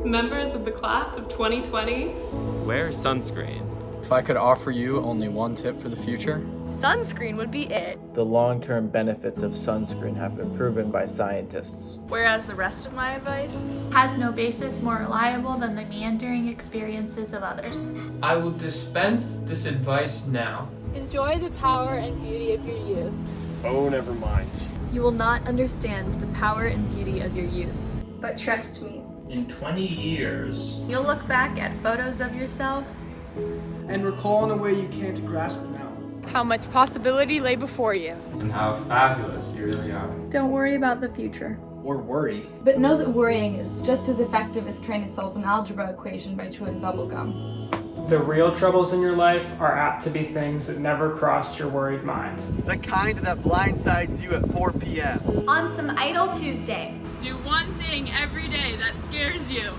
Members of the class of 2020, wear sunscreen. If I could offer you only one tip for the future, sunscreen would be it. The long-term benefits of sunscreen have been proven by scientists. Whereas the rest of my advice has no basis more reliable than the meandering experiences of others. I will dispense this advice now. Enjoy the power and beauty of your youth. Oh, never mind. You will not understand the power and beauty of your youth. But trust me, in 20 years, you'll look back at photos of yourself and recall in a way you can't grasp now. How much possibility lay before you. And how fabulous you really are. Don't worry about the future. or worry. But know that worrying is just as effective as trying to solve an algebra equation by chewing bubblegum. The real troubles in your life are apt to be things that never crossed your worried mind. The kind that blindsides you at 4 p.m. On some idle Tuesday. Do one thing every day that scares you.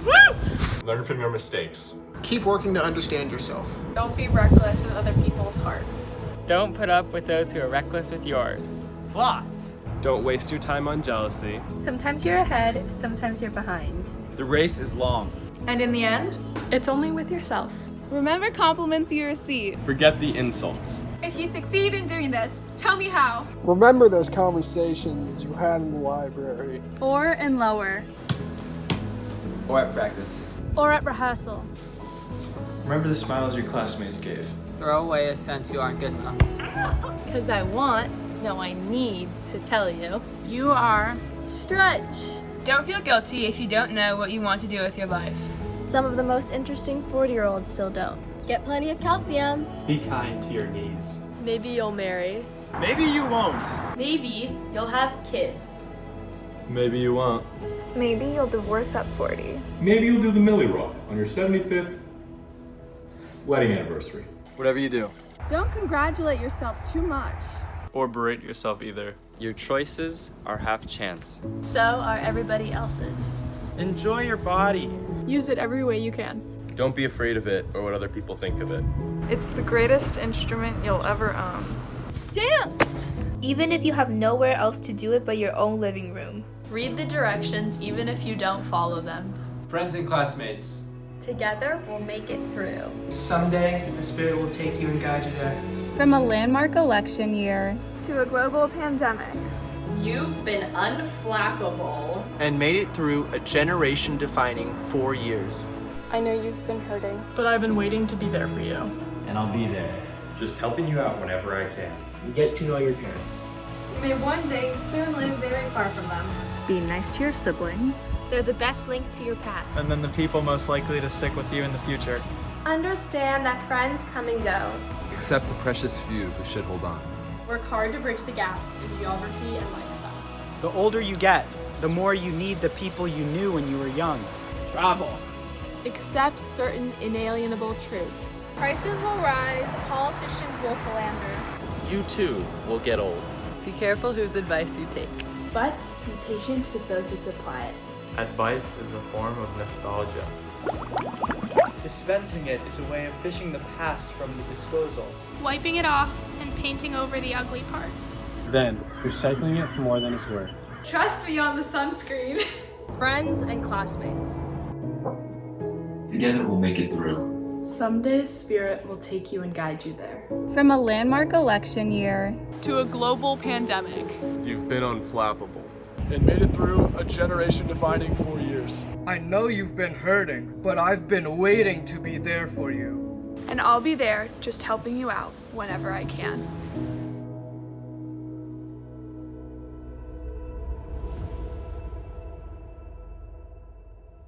Woo! Learn from your mistakes. Keep working to understand yourself. Don't be reckless with other people's hearts. Don't put up with those who are reckless with yours. Floss. Don't waste your time on jealousy. Sometimes you're ahead, sometimes you're behind. The race is long. And in the end, it's only with yourself. Remember compliments you receive. Forget the insults. If you succeed in doing this, tell me how. Remember those conversations you had in the library. Or in lower. Or at practice. Or at rehearsal. Remember the smiles your classmates gave. Throw away a sense you aren't good enough. Because I want, no I need to tell you. You are Stretch. Don't feel guilty if you don't know what you want to do with your life. Some of the most interesting 40-year-olds still don't. Get plenty of calcium. Be kind to your knees. Maybe you'll marry. Maybe you won't. Maybe you'll have kids. Maybe you won't. Maybe you'll divorce at 40. Maybe you'll do the Millie Rock on your 75th wedding anniversary. Whatever you do. Don't congratulate yourself too much. Or berate yourself either. Your choices are half chance. So are everybody else's. Enjoy your body. Use it every way you can. Don't be afraid of it or what other people think of it. It's the greatest instrument you'll ever own. Dance! Even if you have nowhere else to do it but your own living room. Read the directions even if you don't follow them. Friends and classmates. Together, we'll make it through. Someday, the Spirit will take you and guide you there. From a landmark election year to a global pandemic. You've been unflappable. And made it through a generation-defining 4 years. I know you've been hurting. But I've been waiting to be there for you. And I'll be there. Just helping you out whenever I can. Get to know your parents. You may one day soon live very far from them. Be nice to your siblings. They're the best link to your past. And then the people most likely to stick with you in the future. Understand that friends come and go. Except the precious few who should hold on. Work hard to bridge the gaps in geography and lifestyle. The older you get, the more you need the people you knew when you were young. Travel. Accept certain inalienable truths. Prices will rise, politicians will philander. You too will get old. Be careful whose advice you take. But be patient with those who supply it. Advice is a form of nostalgia. Dispensing it is a way of fishing the past from the disposal. Wiping it off and painting over the ugly parts. Then, recycling it for more than it's worth. Trust me on the sunscreen. Friends and classmates. Together we'll make it through. Someday Spirit will take you and guide you there. From a landmark election year To a global pandemic. You've been unflappable. And made it through a generation-defining 4 years. I know you've been hurting, but I've been waiting to be there for you. And I'll be there just helping you out whenever I can.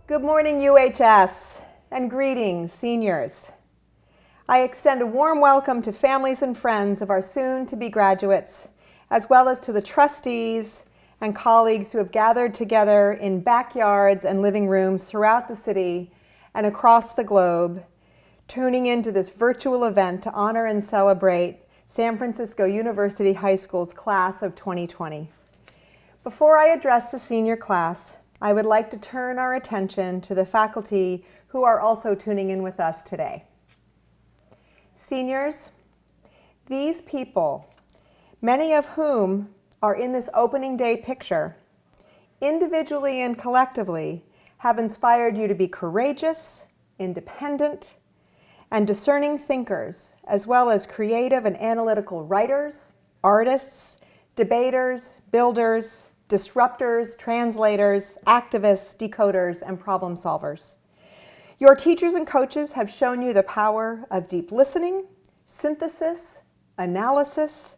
Good morning, UHS, and greetings, seniors. I extend a warm welcome to families and friends of our soon-to-be graduates, as well as to the trustees and colleagues who have gathered together in backyards and living rooms throughout the city and across the globe, tuning into this virtual event to honor and celebrate San Francisco University High School's class of 2020. Before I address the senior class, I would like to turn our attention to the faculty who are also tuning in with us today. Seniors, these people, many of whom are in this opening day picture, individually and collectively, have inspired you to be courageous, independent, and discerning thinkers, as well as creative and analytical writers, artists, debaters, builders, disruptors, translators, activists, decoders, and problem solvers. Your teachers and coaches have shown you the power of deep listening, synthesis, analysis,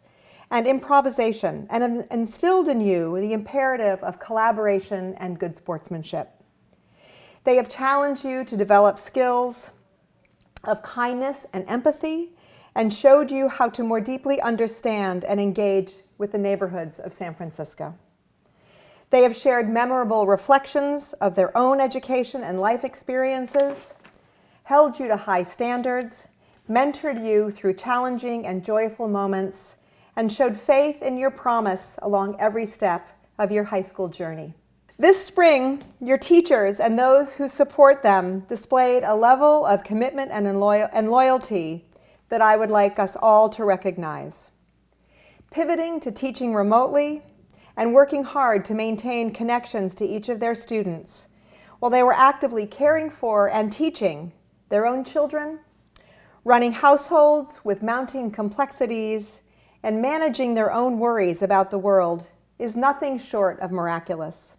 and improvisation, and have instilled in you the imperative of collaboration and good sportsmanship. They have challenged you to develop skills of kindness and empathy, and showed you how to more deeply understand and engage with the neighborhoods of San Francisco. They have shared memorable reflections of their own education and life experiences, held you to high standards, mentored you through challenging and joyful moments, and showed faith in your promise along every step of your high school journey. This spring, your teachers and those who support them displayed a level of commitment and loyalty that I would like us all to recognize. Pivoting to teaching remotely and working hard to maintain connections to each of their students, while they were actively caring for and teaching their own children, running households with mounting complexities, and managing their own worries about the world, is nothing short of miraculous.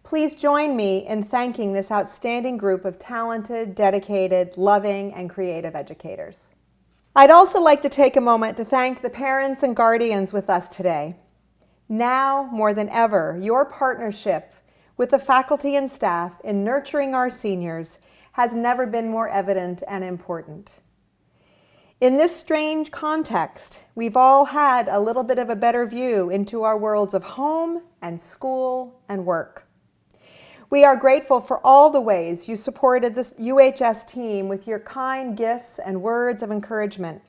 Please join me in thanking this outstanding group of talented, dedicated, loving, and creative educators. I'd also like to take a moment to thank the parents and guardians with us today. Now, more than ever, your partnership with the faculty and staff in nurturing our seniors has never been more evident and important. In this strange context, we've all had a little bit of a better view into our worlds of home and school and work. We are grateful for all the ways you supported this UHS team with your kind gifts and words of encouragement.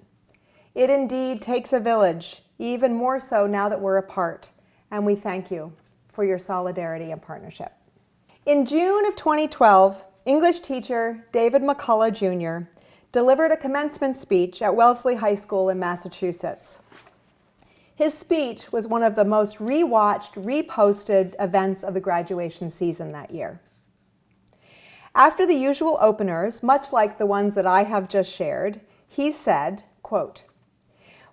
It indeed takes a village, even more so now that we're apart, and we thank you for your solidarity and partnership. In June of 2012, English teacher David McCullough Jr. delivered a commencement speech at Wellesley High School in Massachusetts. His speech was one of the most rewatched, reposted events of the graduation season that year. After the usual openers, much like the ones that I have just shared, he said, quote,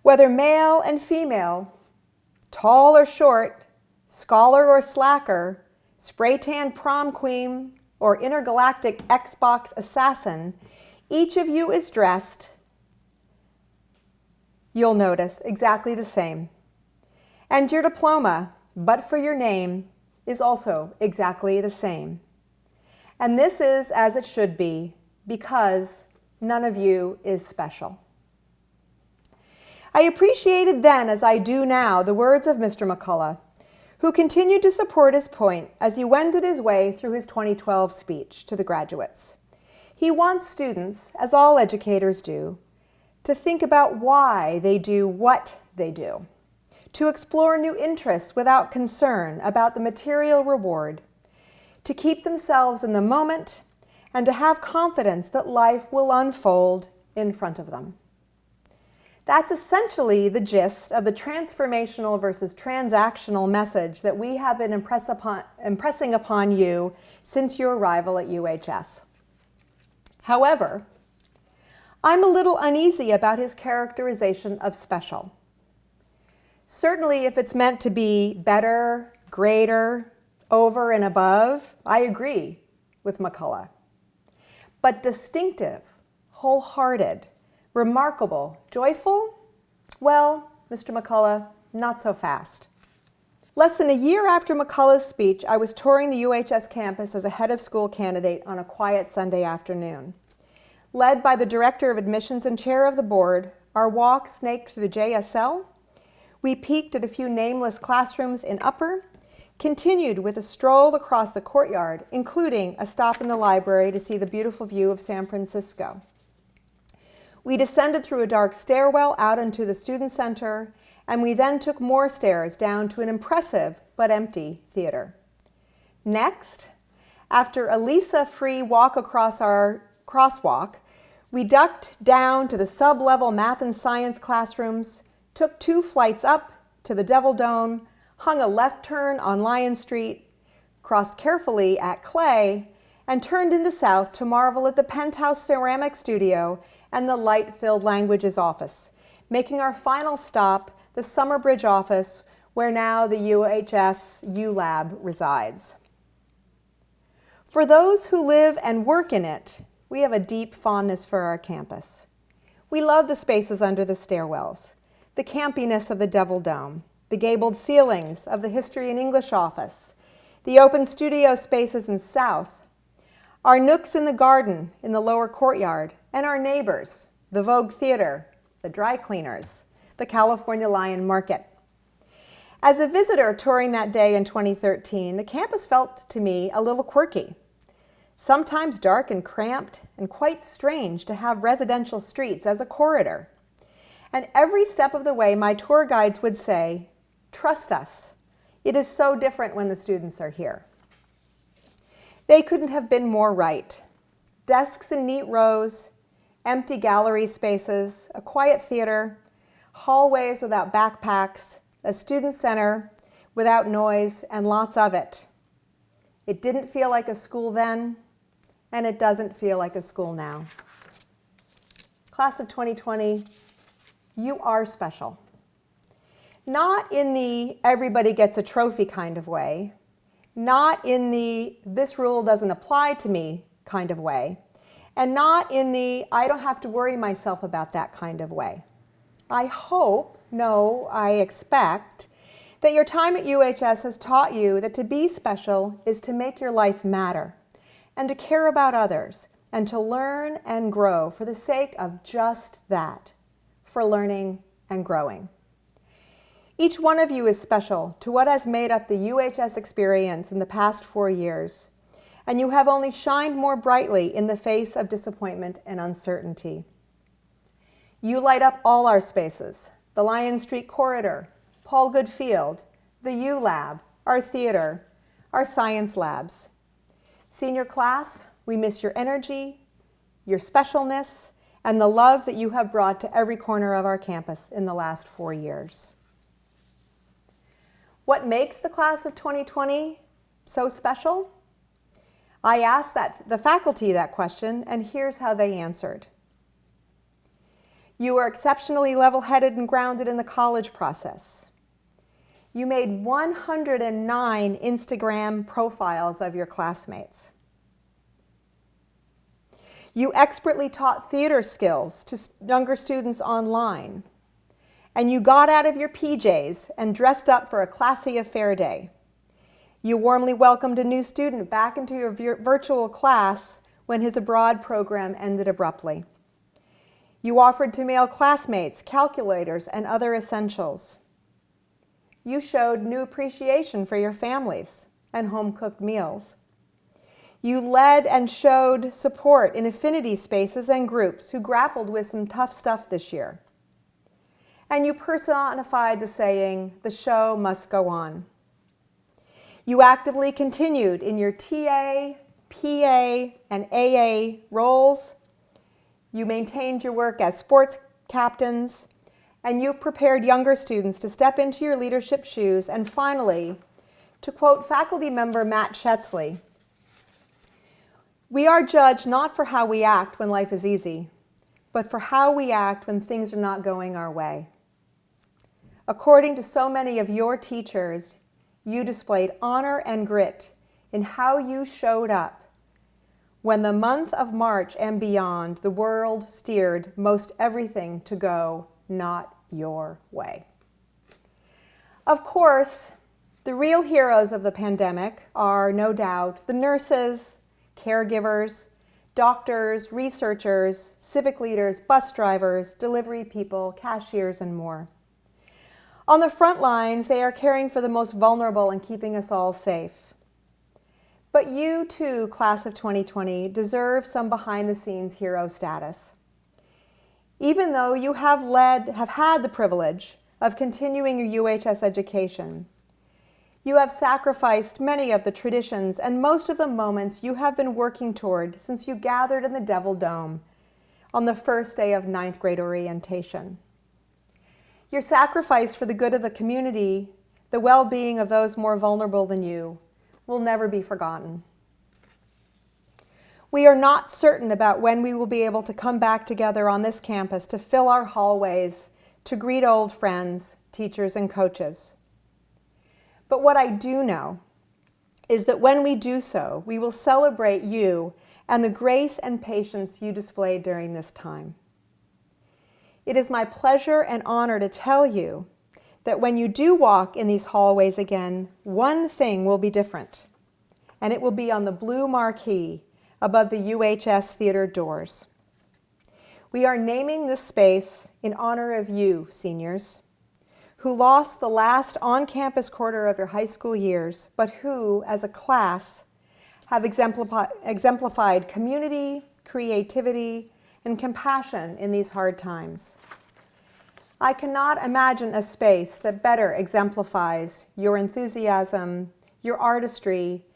"Whether male and female, tall or short, scholar or slacker, spray-tan prom queen or intergalactic Xbox assassin, each of you is dressed, you'll notice, exactly the same. And your diploma, but for your name, is also exactly the same. And this is as it should be, because none of you is special." I appreciated then, as I do now, the words of Mr. McCullough, who continued to support his point as he wended his way through his 2012 speech to the graduates. He wants students, as all educators do, to think about why they do what they do, to explore new interests without concern about the material reward, to keep themselves in the moment, and to have confidence that life will unfold in front of them. That's essentially the gist of the transformational versus transactional message that we have been impressing upon you since your arrival at UHS. However, I'm a little uneasy about his characterization of special. Certainly, if it's meant to be better, greater, over and above, I agree with McCullough. But distinctive, wholehearted, remarkable, joyful? Well, Mr. McCullough, not so fast. Less than a year after McCullough's speech, I was touring the UHS campus as a head of school candidate on a quiet Sunday afternoon. Led by the director of admissions and chair of the board, our walk snaked through the JSL. We peeked at a few nameless classrooms in Upper, continued with a stroll across the courtyard, including a stop in the library to see the beautiful view of San Francisco. We descended through a dark stairwell out into the student center, and we then took more stairs down to an impressive but empty theater. Next, after a Lisa-free walk across our crosswalk, we ducked down to the sub-level math and science classrooms, took 2 flights up to the Devil Dome, hung a left turn on Lion Street, crossed carefully at Clay, and turned into south to marvel at the penthouse ceramic studio and the light-filled languages office, making our final stop the Summer Bridge office, where now the UHS U-Lab resides. For those who live and work in it, we have a deep fondness for our campus. We love the spaces under the stairwells, the campiness of the Devil Dome, the gabled ceilings of the History and English office, the open studio spaces in South, our nooks in the garden in the lower courtyard, and our neighbors, the Vogue Theater, the dry cleaners, the California Lion Market. As a visitor touring that day in 2013, the campus felt to me a little quirky. Sometimes dark and cramped and quite strange to have residential streets as a corridor. And every step of the way, my tour guides would say, "Trust us. It is so different when the students are here." They couldn't have been more right. Desks in neat rows, empty gallery spaces, a quiet theater, hallways without backpacks, a student center without noise, and lots of it. It didn't feel like a school then, and it doesn't feel like a school now. Class of 2020, you are special. Not in the everybody gets a trophy kind of way, not in the this rule doesn't apply to me kind of way, and not in the I don't have to worry myself about that kind of way. I hope, no, I expect, that your time at UHS has taught you that to be special is to make your life matter, and to care about others, and to learn and grow for the sake of just that, for learning and growing. Each one of you is special to what has made up the UHS experience in the past 4 years, and you have only shined more brightly in the face of disappointment and uncertainty. You light up all our spaces, the Lion Street Corridor, Paul Good Field, the U-Lab, our theater, our science labs. Senior class, we miss your energy, your specialness, and the love that you have brought to every corner of our campus in the last 4 years. What makes the class of 2020 so special? I asked the faculty that question, and here's how they answered. You were exceptionally level-headed and grounded in the college process. You made 109 Instagram profiles of your classmates. You expertly taught theater skills to younger students online. And you got out of your PJs and dressed up for a classy affair day. You warmly welcomed a new student back into your virtual class when his abroad program ended abruptly. You offered to mail classmates calculators and other essentials. You showed new appreciation for your families and home-cooked meals. You led and showed support in affinity spaces and groups who grappled with some tough stuff this year. And you personified the saying, "The show must go on." You actively continued in your TA, PA, and AA roles. You maintained your work as sports captains, and you prepared younger students to step into your leadership shoes. And finally, to quote faculty member Matt Shetzley, "We are judged not for how we act when life is easy, but for how we act when things are not going our way." According to so many of your teachers, you displayed honor and grit in how you showed up when the month of March and beyond, the world steered most everything to go not your way. Of course, the real heroes of the pandemic are, no doubt, the nurses, caregivers, doctors, researchers, civic leaders, bus drivers, delivery people, cashiers, and more. On the front lines, they are caring for the most vulnerable and keeping us all safe. But you too, class of 2020, deserve some behind-the-scenes hero status. Even though you have had the privilege of continuing your UHS education, you have sacrificed many of the traditions and most of the moments you have been working toward since you gathered in the Devil Dome on the first day of 9th grade orientation. Your sacrifice for the good of the community, the well-being of those more vulnerable than you, will never be forgotten. We are not certain about when we will be able to come back together on this campus to fill our hallways, to greet old friends, teachers, and coaches. But what I do know is that when we do so, we will celebrate you and the grace and patience you displayed during this time. It is my pleasure and honor to tell you that when you do walk in these hallways again, one thing will be different, and it will be on the blue marquee above the UHS theater doors. We are naming this space in honor of you, seniors, who lost the last on-campus quarter of your high school years, but who, as a class, have exemplified community, creativity, and compassion in these hard times. I cannot imagine a space that better exemplifies your enthusiasm, your artistry,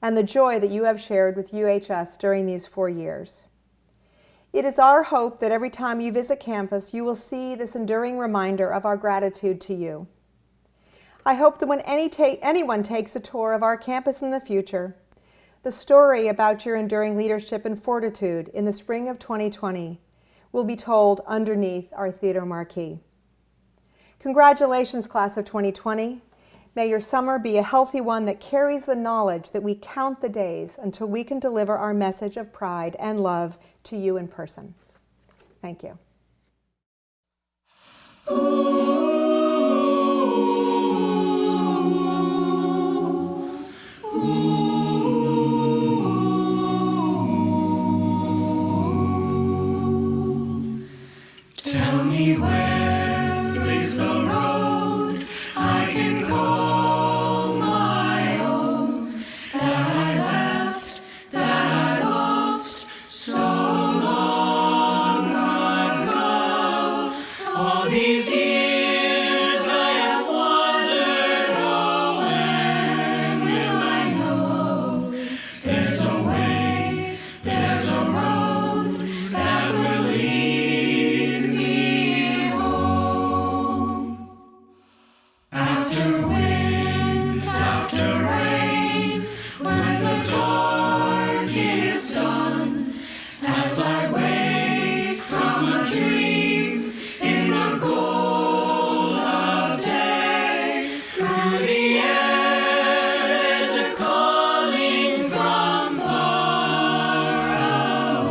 and the joy that you have shared with UHS during these 4 years. It is our hope that every time you visit campus, you will see this enduring reminder of our gratitude to you. I hope that when anyone takes a tour of our campus in the future, the story about your enduring leadership and fortitude in the spring of 2020 will be told underneath our theater marquee. Congratulations, class of 2020. May your summer be a healthy one that carries the knowledge that we count the days until we can deliver our message of pride and love to you in person. Thank you. Tell me where is the road I can call my own, that I left, that I lost so long ago. All these years I have wandered, oh, when will I know? There's a way, there's a road that will lead me home. After wind, after rain, when the dark is done, as I wake from a dream in the gold of day, through the air there's a calling from far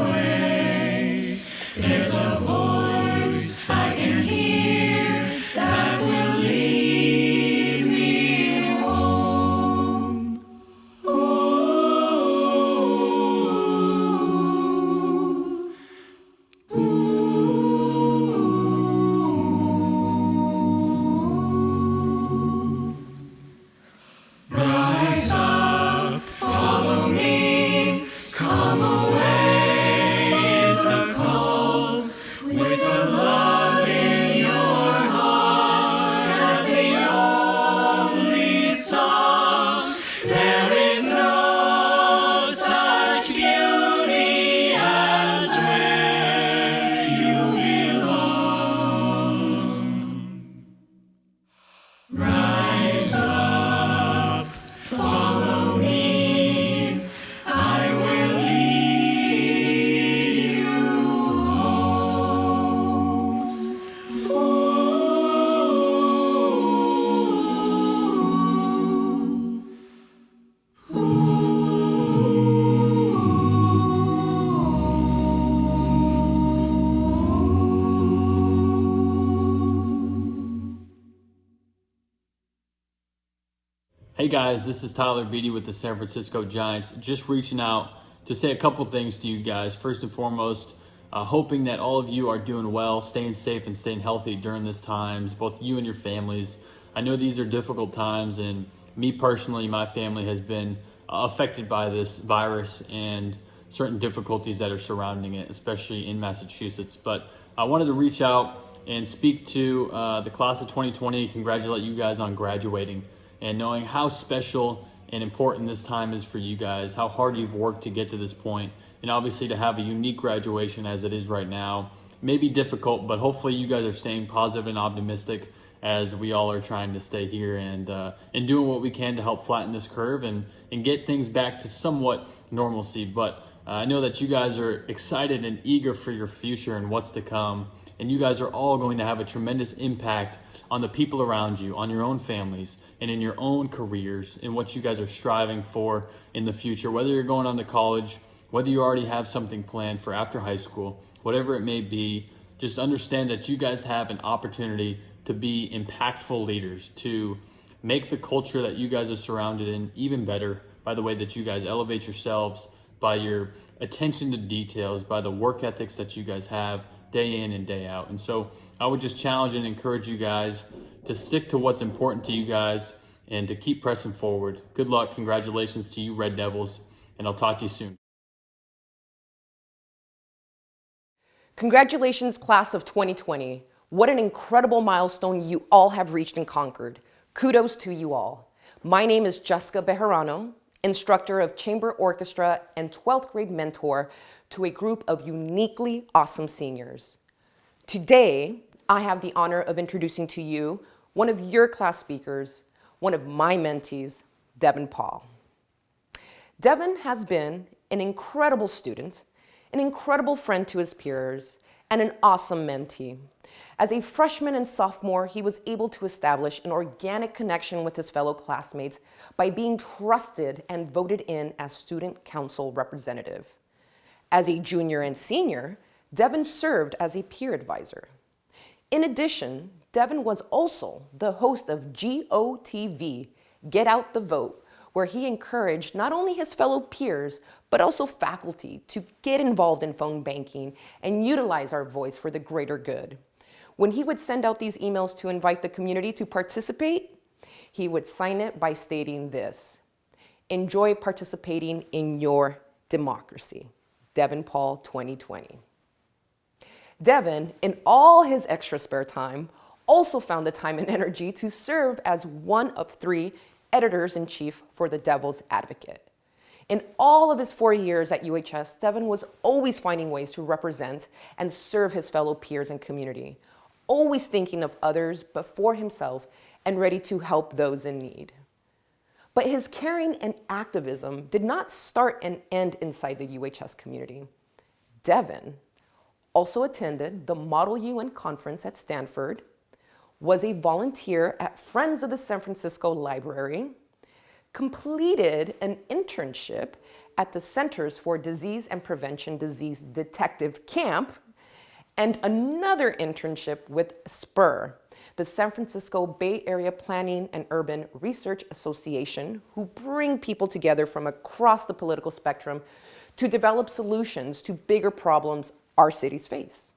away. There's a voice I can hear that will lead me home. Rise up, follow me, come away is the call, with a love in your heart as the only song. There is no such beauty as where you belong. Rise up, follow me, I will lead you home. Hey guys, this is Tyler Beatty with the San Francisco Giants. Just reaching out to say a couple things to you guys. First and foremost, hoping that all of you are doing well, staying safe and staying healthy during this times, both you and your families. I know these are difficult times, and me personally, my family has been affected by this virus and certain difficulties that are surrounding it, especially in Massachusetts. But I wanted to reach out and speak to the class of 2020, congratulate you guys on graduating, and knowing how special and important this time is for you guys, how hard you've worked to get to this point, and obviously to have a unique graduation as it is right now may be difficult, but hopefully you guys are staying positive and optimistic as we all are trying to stay here and doing what we can to help flatten this curve and get things back to somewhat normalcy. But I know that you guys are excited and eager for your future and what's to come, and you guys are all going to have a tremendous impact on the people around you, on your own families, and in your own careers, and what you guys are striving for in the future, whether you're going on to college, whether you already have something planned for after high school, whatever it may be. Just understand that you guys have an opportunity to be impactful leaders, to make the culture that you guys are surrounded in even better by the way that you guys elevate yourselves, by your attention to details, by the work ethics that you guys have day in and day out. And so I would just challenge and encourage you guys to stick to what's important to you guys and to keep pressing forward. Good luck. Congratulations to you, Red Devils, and I'll talk to you soon. Congratulations, class of 2020. What an incredible milestone you all have reached and conquered. Kudos to you all. My name is Jessica Bejarano, instructor of chamber orchestra and 12th grade mentor to a group of uniquely awesome seniors. Today, I have the honor of introducing to you one of your class speakers, one of my mentees, Devin Paul. Devin has been an incredible student, an incredible friend to his peers, and an awesome mentee. As a freshman and sophomore, he was able to establish an organic connection with his fellow classmates by being trusted and voted in as student council representative. As a junior and senior, Devin served as a peer advisor. In addition, Devin was also the host of GOTV, Get Out the Vote, where he encouraged not only his fellow peers, but also faculty to get involved in phone banking and utilize our voice for the greater good. When he would send out these emails to invite the community to participate, he would sign it by stating this: "Enjoy participating in your democracy. Devin Paul 2020. Devin, in all his extra spare time, also found the time and energy to serve as one of 3 editors-in-chief for the Devil's Advocate. In all of his 4 years at UHS, Devin was always finding ways to represent and serve his fellow peers and community, always thinking of others before himself and ready to help those in need. But his caring and activism did not start and end inside the UHS community. Devin also attended the Model UN conference at Stanford, was a volunteer at Friends of the San Francisco Library, completed an internship at the Centers for Disease and Prevention Disease Detective Camp, and another internship with SPUR, the San Francisco Bay Area Planning and Urban Research Association, who bring people together from across the political spectrum to develop solutions to bigger problems our cities face.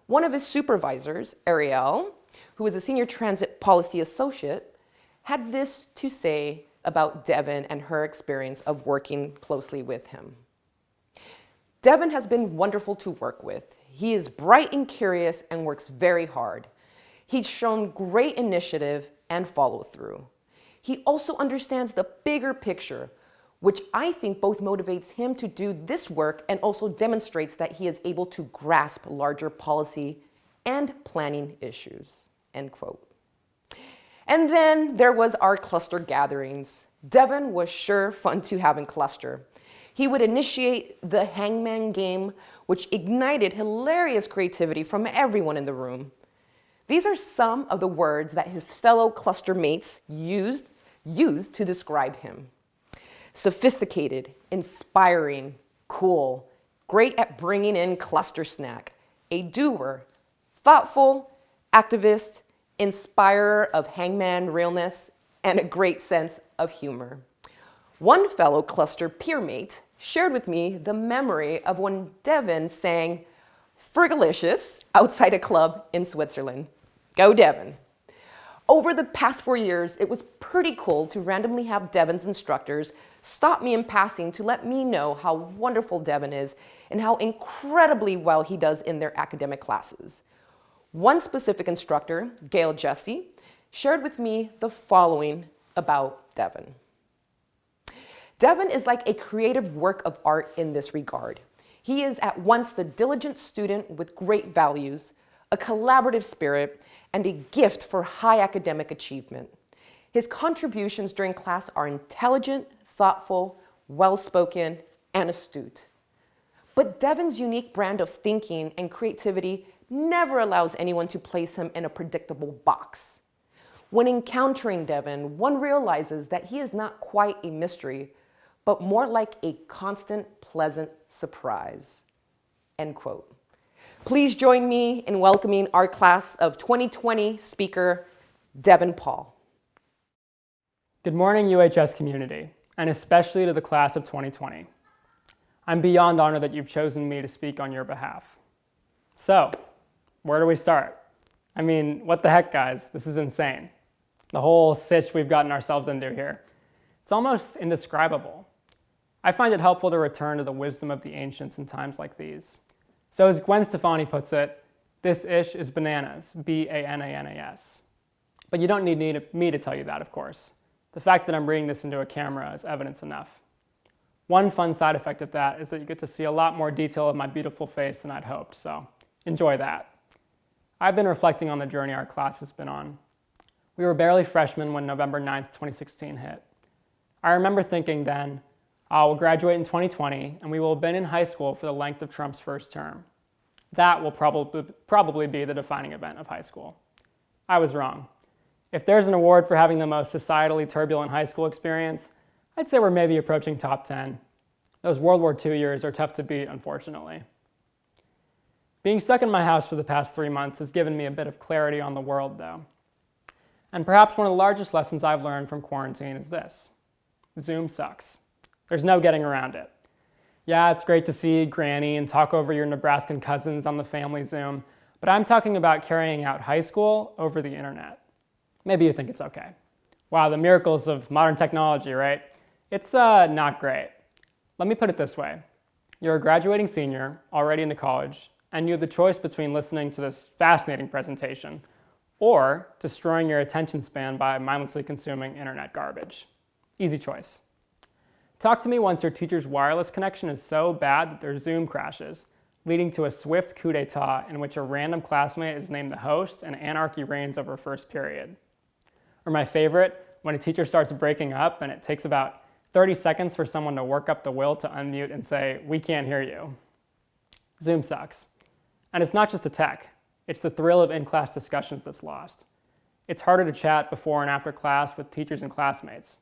One of his supervisors, Ariel, who is a senior transit policy associate, had this to say about Devin and her experience of working closely with him. Devin has been wonderful to work with. He is bright and curious and works very hard. He's shown great initiative and follow through. He also understands the bigger picture, which I think both motivates him to do this work and also demonstrates that he is able to grasp larger policy and planning issues, end quote. And then there was our cluster gatherings. Devin was sure fun to have in cluster. He would initiate the hangman game, which ignited hilarious creativity from everyone in the room. These are some of the words that his fellow cluster mates used to describe him: sophisticated, inspiring, cool, great at bringing in cluster snack, a doer, thoughtful, activist, inspirer of hangman realness, and a great sense of humor. One fellow cluster peer mate shared with me the memory of when Devin sang Fergalicious outside a club in Switzerland. Go Devin. Over the past 4 years, it was pretty cool to randomly have Devin's instructors stop me in passing to let me know how wonderful Devin is and how incredibly well he does in their academic classes. One specific instructor, Gail Jesse, shared with me the following about Devin. Devin is like a creative work of art in this regard. He is at once the diligent student with great values, a collaborative spirit, and a gift for high academic achievement. His contributions during class are intelligent, thoughtful, well-spoken, and astute. But Devin's unique brand of thinking and creativity never allows anyone to place him in a predictable box. When encountering Devin, one realizes that he is not quite a mystery, but more like a constant, pleasant surprise. End quote. Please join me in welcoming our class of 2020 speaker, Devin Paul. Good morning, UHS community, and especially to the class of 2020. I'm beyond honored that you've chosen me to speak on your behalf. So, where do we start? I mean, what the heck, guys? This is insane. The whole sitch we've gotten ourselves into here. It's almost indescribable. I find it helpful to return to the wisdom of the ancients in times like these. So as Gwen Stefani puts it, this ish is bananas, B-A-N-A-N-A-S. But you don't need me to tell you that, of course. The fact that I'm reading this into a camera is evidence enough. One fun side effect of that is that you get to see a lot more detail of my beautiful face than I'd hoped, so enjoy that. I've been reflecting on the journey our class has been on. We were barely freshmen when November 9th, 2016 hit. I remember thinking then, we'll graduate in 2020 and we will have been in high school for the length of Trump's first term. That will probably be the defining event of high school. I was wrong. If there's an award for having the most societally turbulent high school experience, I'd say we're maybe approaching top 10. Those World War II years are tough to beat, unfortunately. Being stuck in my house for the past 3 months has given me a bit of clarity on the world, though. And perhaps one of the largest lessons I've learned from quarantine is this: Zoom sucks. There's no getting around it. Yeah, it's great to see Granny and talk over your Nebraskan cousins on the family Zoom, but I'm talking about carrying out high school over the internet. Maybe you think it's okay. Wow, the miracles of modern technology, right? It's not great. Let me put it this way. You're a graduating senior, already into college, and you have the choice between listening to this fascinating presentation or destroying your attention span by mindlessly consuming internet garbage. Easy choice. Talk to me once your teacher's wireless connection is so bad that their Zoom crashes, leading to a swift coup d'etat in which a random classmate is named the host and anarchy reigns over first period. Or my favorite, when a teacher starts breaking up and it takes about 30 seconds for someone to work up the will to unmute and say, "We can't hear you." Zoom sucks. And it's not just the tech, it's the thrill of in-class discussions that's lost. It's harder to chat before and after class with teachers and classmates.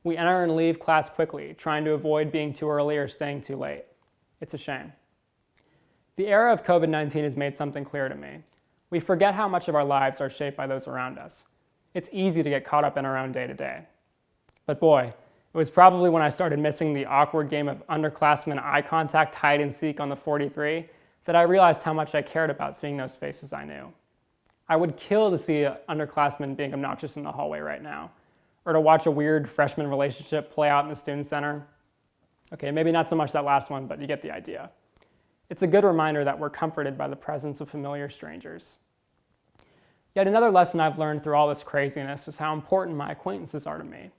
We enter and leave class quickly, trying to avoid being too early or staying too late. It's a shame. The era of COVID-19 has made something clear to me. We forget how much of our lives are shaped by those around us. It's easy to get caught up in our own day-to-day. But boy, it was probably when I started missing the awkward game of underclassmen eye contact hide and seek on the 43 that I realized how much I cared about seeing those faces I knew. I would kill to see an underclassman being obnoxious in the hallway right now, or to watch a weird freshman relationship play out in the student center. Okay, maybe not so much that last one, but you get the idea. It's a good reminder that we're comforted by the presence of familiar strangers. Yet another lesson I've learned through all this craziness is how important my acquaintances are to me.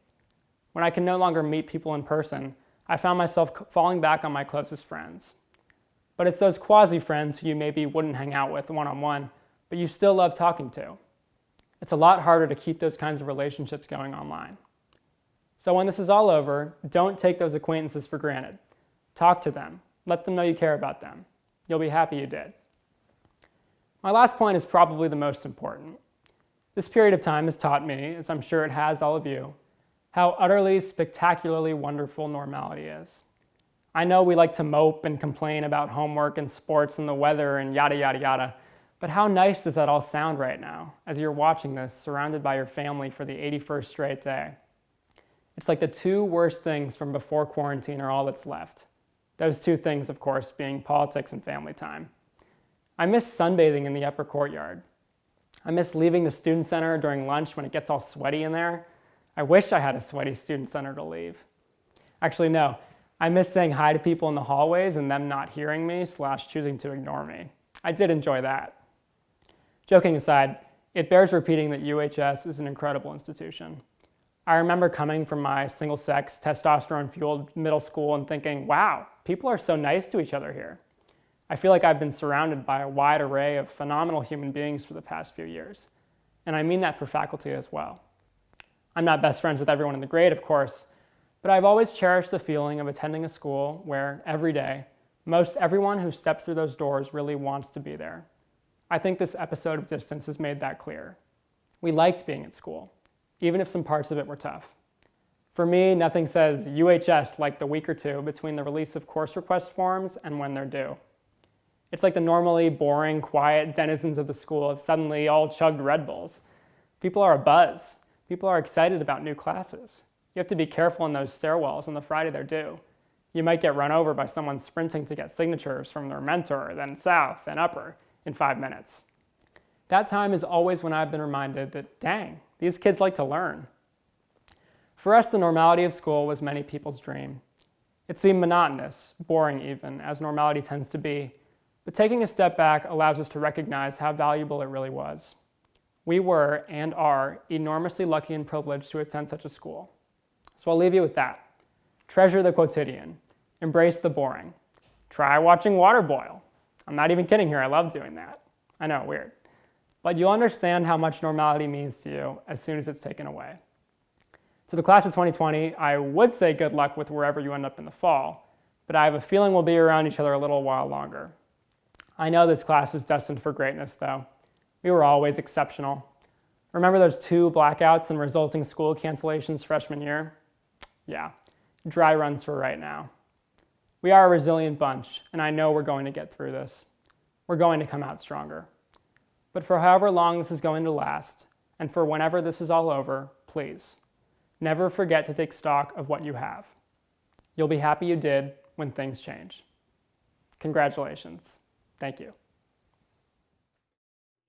When I can no longer meet people in person, I found myself falling back on my closest friends. But it's those quasi-friends who you maybe wouldn't hang out with one-on-one, but you still love talking to. It's a lot harder to keep those kinds of relationships going online. So when this is all over, don't take those acquaintances for granted. Talk to them. Let them know you care about them. You'll be happy you did. My last point is probably the most important. This period of time has taught me, as I'm sure it has all of you, how utterly, spectacularly wonderful normality is. I know we like to mope and complain about homework and sports and the weather and yada, yada, yada, but how nice does that all sound right now as you're watching this surrounded by your family for the 81st straight day? It's like the two worst things from before quarantine are all that's left. Those two things, of course, being politics and family time. I miss sunbathing in the upper courtyard. I miss leaving the student center during lunch when it gets all sweaty in there. I wish I had a sweaty student center to leave. Actually, no. I miss saying hi to people in the hallways and them not hearing me / choosing to ignore me. I did enjoy that. Joking aside, it bears repeating that UHS is an incredible institution. I remember coming from my single-sex, testosterone-fueled middle school and thinking, wow, people are so nice to each other here. I feel like I've been surrounded by a wide array of phenomenal human beings for the past few years. And I mean that for faculty as well. I'm not best friends with everyone in the grade, of course, but I've always cherished the feeling of attending a school where, every day, Most everyone who steps through those doors really wants to be there. I think this episode of Distance has made that clear. We liked being at school, even if some parts of it were tough. For me, nothing says UHS like the week or two between the release of course request forms and when they're due. It's like the normally boring, quiet denizens of the school have suddenly all chugged Red Bulls. People are abuzz. People are excited about new classes. You have to be careful in those stairwells on the Friday they're due. You might get run over by someone sprinting to get signatures from their mentor, then south, then upper, in 5 minutes. That time is always when I've been reminded that, dang, these kids like to learn. For us, the normality of school was many people's dream. It seemed monotonous, boring even, as normality tends to be, but taking a step back allows us to recognize how valuable it really was. We were, and are, enormously lucky and privileged to attend such a school. So I'll leave you with that. Treasure the quotidian. Embrace the boring. Try watching water boil. I'm not even kidding here, I love doing that. I know, weird. But you'll understand how much normality means to you as soon as it's taken away. To the class of 2020, I would say good luck with wherever you end up in the fall, but I have a feeling we'll be around each other a little while longer. I know this class is destined for greatness, though. We were always exceptional. Remember those 2 blackouts and resulting school cancellations freshman year? Yeah, dry runs for right now. We are a resilient bunch, and I know we're going to get through this. We're going to come out stronger. But for however long this is going to last, and for whenever this is all over, please, never forget to take stock of what you have. You'll be happy you did when things change. Congratulations. Thank you.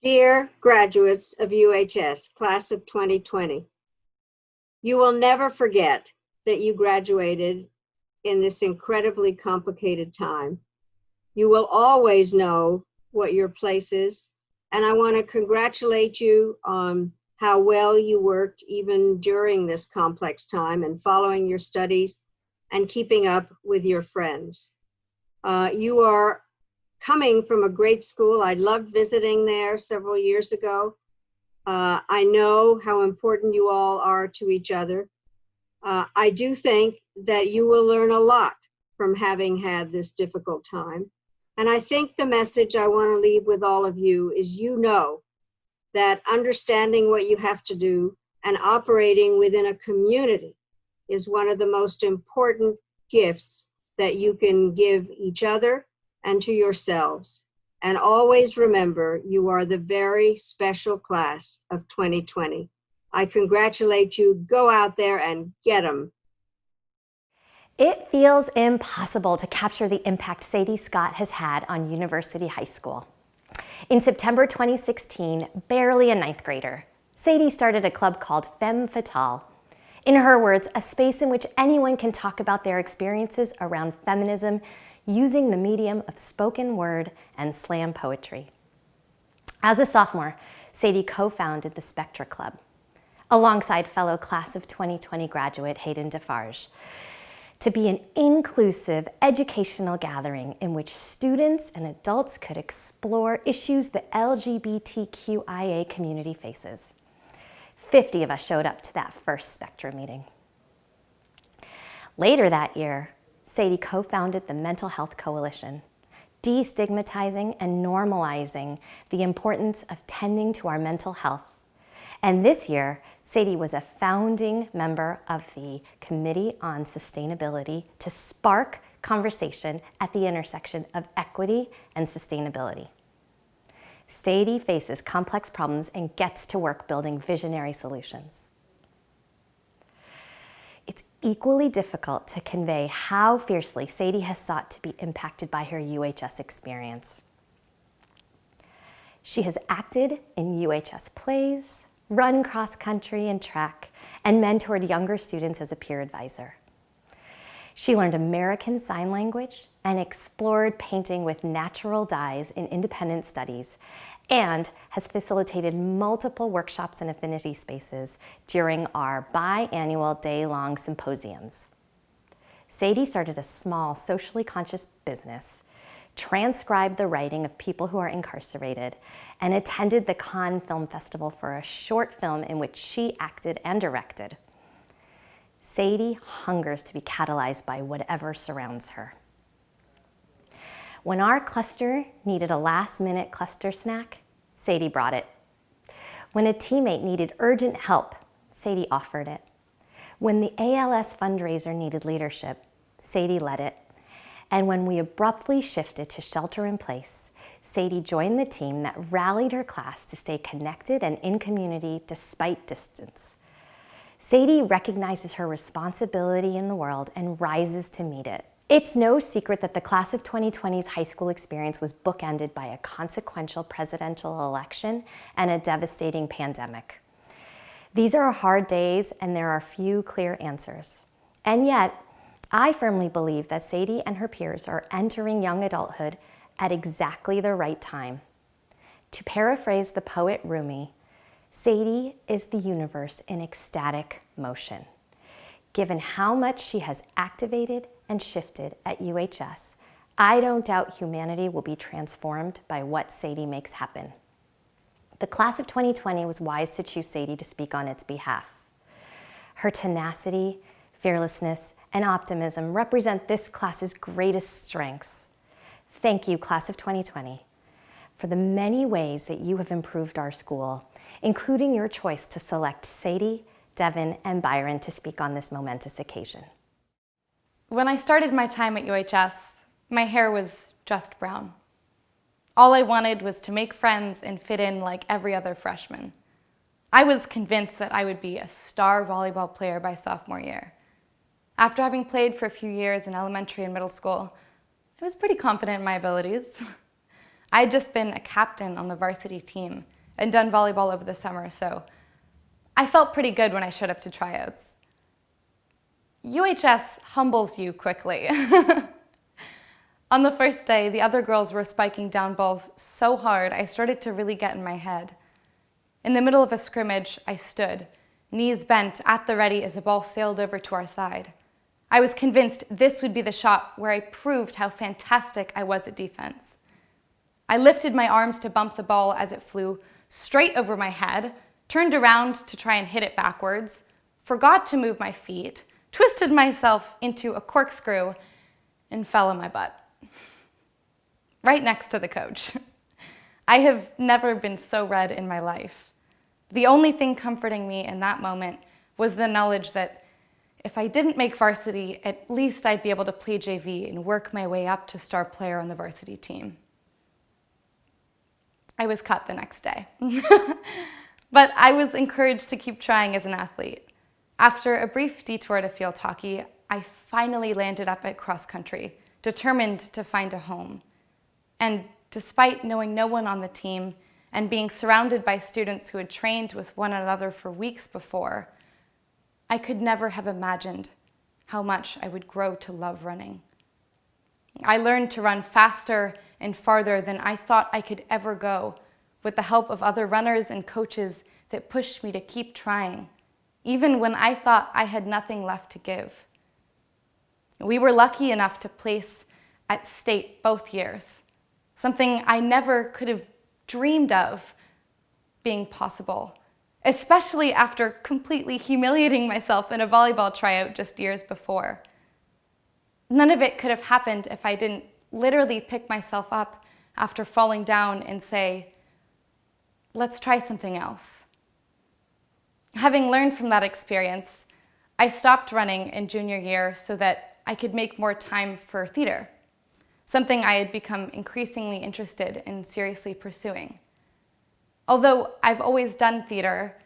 Dear graduates of UHS, class of 2020, you will never forget that you graduated in this incredibly complicated time. You will always know what your place is, and I want to congratulate you on how well you worked even during this complex time and following your studies and keeping up with your friends. You are coming from a great school. I loved visiting there several years ago. I know how important you all are to each other. I do think that you will learn a lot from having had this difficult time. And I think the message I want to leave with all of you is you know that understanding what you have to do and operating within a community is one of the most important gifts that you can give each other and to yourselves. And always remember, you are the very special class of 2020. I congratulate you. Go out there and get them. It feels impossible to capture the impact Sadie Scott has had on University High School. In September 2016, barely a 9th grader, Sadie started a club called Femme Fatale. In her words, a space in which anyone can talk about their experiences around feminism using the medium of spoken word and slam poetry. As a sophomore, Sadie co-founded the Spectra Club, alongside fellow class of 2020 graduate Hayden Defarge, to be an inclusive educational gathering in which students and adults could explore issues the LGBTQIA community faces. 50 of us showed up to that first Spectra meeting. Later that year, Sadie co-founded the Mental Health Coalition, destigmatizing and normalizing the importance of tending to our mental health. And this year, Sadie was a founding member of the Committee on Sustainability to spark conversation at the intersection of equity and sustainability. Sadie faces complex problems and gets to work building visionary solutions. It's equally difficult to convey how fiercely Sadie has sought to be impacted by her UHS experience. She has acted in UHS plays, run cross-country and track, and mentored younger students as a peer advisor. She learned American Sign Language and explored painting with natural dyes in independent studies, and has facilitated multiple workshops and affinity spaces during our biannual day-long symposiums. Sadie started a small, socially conscious business, transcribed the writing of people who are incarcerated, and attended the Cannes Film Festival for a short film in which she acted and directed. Sadie hungers to be catalyzed by whatever surrounds her. When our cluster needed a last-minute cluster snack, Sadie brought it. When a teammate needed urgent help, Sadie offered it. When the ALS fundraiser needed leadership, Sadie led it. And when we abruptly shifted to shelter in place, Sadie joined the team that rallied her class to stay connected and in community despite distance. Sadie recognizes her responsibility in the world and rises to meet it. It's no secret that the class of 2020's high school experience was bookended by a consequential presidential election and a devastating pandemic. These are hard days and there are few clear answers. And yet, I firmly believe that Sadie and her peers are entering young adulthood at exactly the right time. To paraphrase the poet Rumi, Sadie is the universe in ecstatic motion. Given how much she has activated and shifted at UHS, I don't doubt humanity will be transformed by what Sadie makes happen. The class of 2020 was wise to choose Sadie to speak on its behalf. Her tenacity, fearlessness, and optimism represent this class's greatest strengths. Thank you, class of 2020, for the many ways that you have improved our school, including your choice to select Sadie, Devin, and Byron to speak on this momentous occasion. When I started my time at UHS, my hair was just brown. All I wanted was to make friends and fit in like every other freshman. I was convinced that I would be a star volleyball player by sophomore year. After having played for a few years in elementary and middle school, I was pretty confident in my abilities. I had just been a captain on the varsity team and done volleyball over the summer, so I felt pretty good when I showed up to tryouts. UHS humbles you quickly. On the first day, the other girls were spiking down balls so hard, I started to really get in my head. In the middle of a scrimmage, I stood, knees bent at the ready as the ball sailed over to our side. I was convinced this would be the shot where I proved how fantastic I was at defense. I lifted my arms to bump the ball as it flew straight over my head, turned around to try and hit it backwards, forgot to move my feet, twisted myself into a corkscrew, and fell on my butt. Right next to the coach. I have never been so red in my life. The only thing comforting me in that moment was the knowledge that if I didn't make varsity, at least I'd be able to play JV and work my way up to star player on the varsity team. I was cut the next day. But I was encouraged to keep trying as an athlete. After a brief detour to field hockey, I finally landed up at cross country, determined to find a home. And despite knowing no one on the team and being surrounded by students who had trained with one another for weeks before, I could never have imagined how much I would grow to love running. I learned to run faster and farther than I thought I could ever go, with the help of other runners and coaches that pushed me to keep trying, even when I thought I had nothing left to give. We were lucky enough to place at state both years, something I never could have dreamed of being possible, especially after completely humiliating myself in a volleyball tryout just years before. None of it could have happened if I didn't literally pick myself up after falling down and say, let's try something else. Having learned from that experience, I stopped running in junior year so that I could make more time for theater, something I had become increasingly interested in seriously pursuing. Although I've always done theater,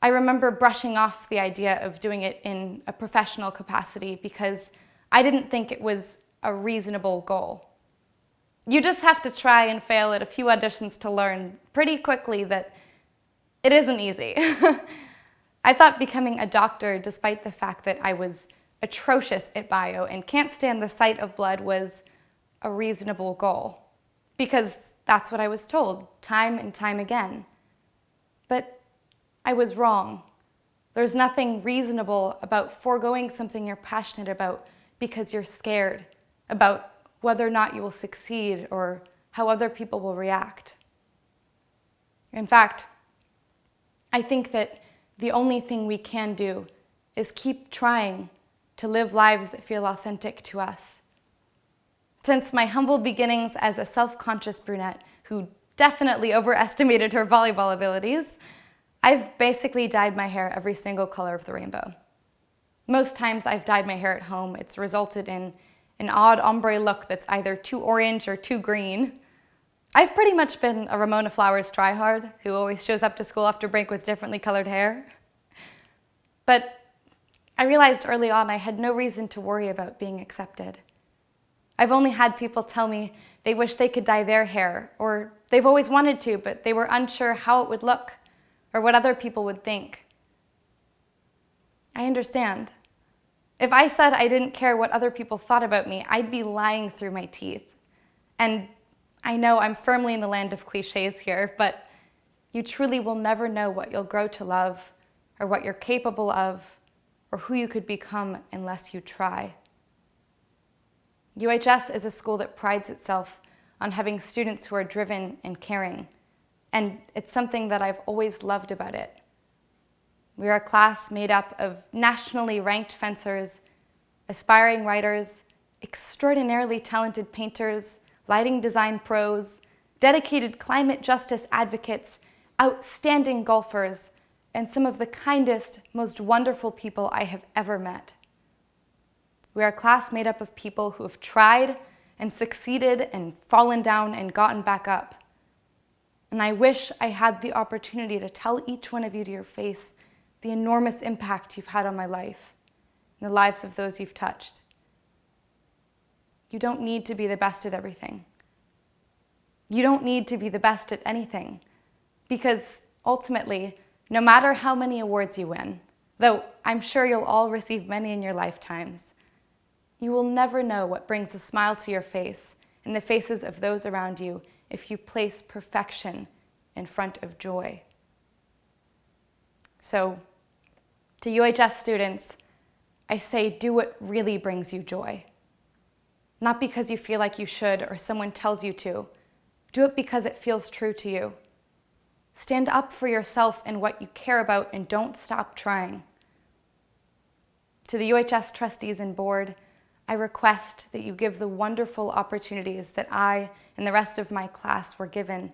I remember brushing off the idea of doing it in a professional capacity because I didn't think it was a reasonable goal. You just have to try and fail at a few auditions to learn pretty quickly that it isn't easy. I thought becoming a doctor, despite the fact that I was atrocious at bio and can't stand the sight of blood, was a reasonable goal, because that's what I was told time and time again. But I was wrong. There's nothing reasonable about foregoing something you're passionate about because you're scared about whether or not you will succeed or how other people will react. In fact, I think that the only thing we can do is keep trying to live lives that feel authentic to us. Since my humble beginnings as a self-conscious brunette who definitely overestimated her volleyball abilities, I've basically dyed my hair every single color of the rainbow. Most times I've dyed my hair at home, it's resulted in an odd ombre look that's either too orange or too green. I've pretty much been a Ramona Flowers tryhard who always shows up to school after break with differently colored hair. But I realized early on I had no reason to worry about being accepted. I've only had people tell me they wish they could dye their hair, or they've always wanted to, but they were unsure how it would look or what other people would think. I understand. If I said I didn't care what other people thought about me, I'd be lying through my teeth. And I know I'm firmly in the land of cliches here, but you truly will never know what you'll grow to love, or what you're capable of, or who you could become unless you try. UHS is a school that prides itself on having students who are driven and caring, and it's something that I've always loved about it. We are a class made up of nationally ranked fencers, aspiring writers, extraordinarily talented painters, lighting design pros, dedicated climate justice advocates, outstanding golfers, and some of the kindest, most wonderful people I have ever met. We are a class made up of people who have tried and succeeded and fallen down and gotten back up. And I wish I had the opportunity to tell each one of you to your face the enormous impact you've had on my life and the lives of those you've touched. You don't need to be the best at everything. You don't need to be the best at anything, because ultimately, no matter how many awards you win, though I'm sure you'll all receive many in your lifetimes, you will never know what brings a smile to your face and the faces of those around you if you place perfection in front of joy. So, to UHS students, I say do what really brings you joy. Not because you feel like you should or someone tells you to. Do it because it feels true to you. Stand up for yourself and what you care about and don't stop trying. To the UHS trustees and board, I request that you give the wonderful opportunities that I and the rest of my class were given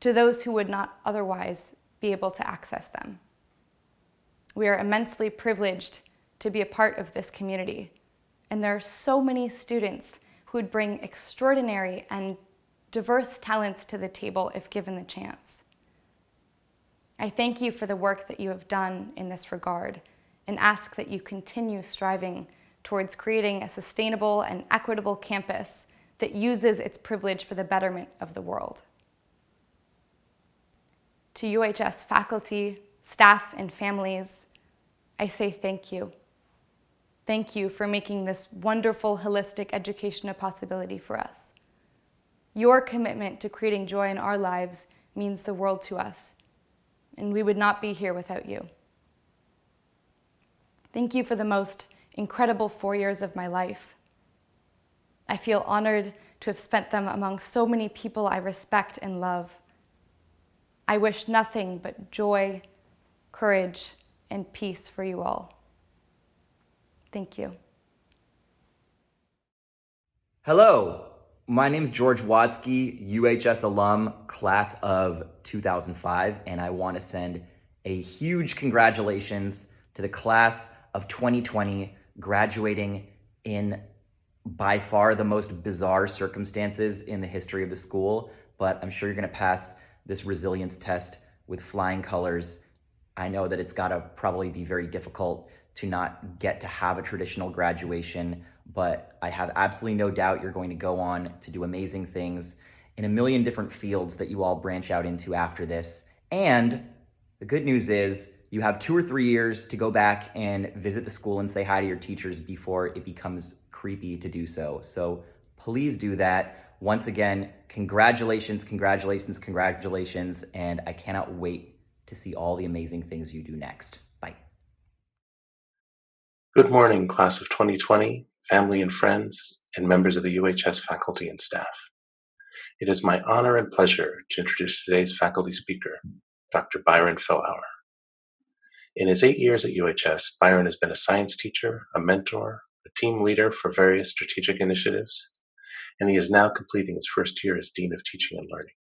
to those who would not otherwise be able to access them. We are immensely privileged to be a part of this community, and there are so many students who would bring extraordinary and diverse talents to the table if given the chance. I thank you for the work that you have done in this regard and ask that you continue striving towards creating a sustainable and equitable campus that uses its privilege for the betterment of the world. To UHS faculty, staff, and families, I say thank you. Thank you for making this wonderful holistic education a possibility for us. Your commitment to creating joy in our lives means the world to us, and we would not be here without you. Thank you for the most incredible 4 years of my life. I feel honored to have spent them among so many people I respect and love. I wish nothing but joy, courage, and peace for you all. Thank you. Hello, my name's George Watsky, UHS alum, class of 2005, and I want to send a huge congratulations to the class of 2020, graduating in by far the most bizarre circumstances in the history of the school, but I'm sure you're going to pass this resilience test with flying colors. I know that it's got to probably be very difficult to not get to have a traditional graduation, but I have absolutely no doubt you're going to go on to do amazing things in a million different fields that you all branch out into after this. And the good news is you have 2 or 3 years to go back and visit the school and say hi to your teachers before it becomes creepy to do so. So please do that. Once again, congratulations, congratulations, congratulations, and I cannot wait to see all the amazing things you do next. Bye. Good morning, class of 2020, family and friends, and members of the UHS faculty and staff. It is my honor and pleasure to introduce today's faculty speaker, Dr. Byron Fellhauer. In his 8 years at UHS, Byron has been a science teacher, a mentor, a team leader for various strategic initiatives, and he is now completing his first year as Dean of Teaching and Learning.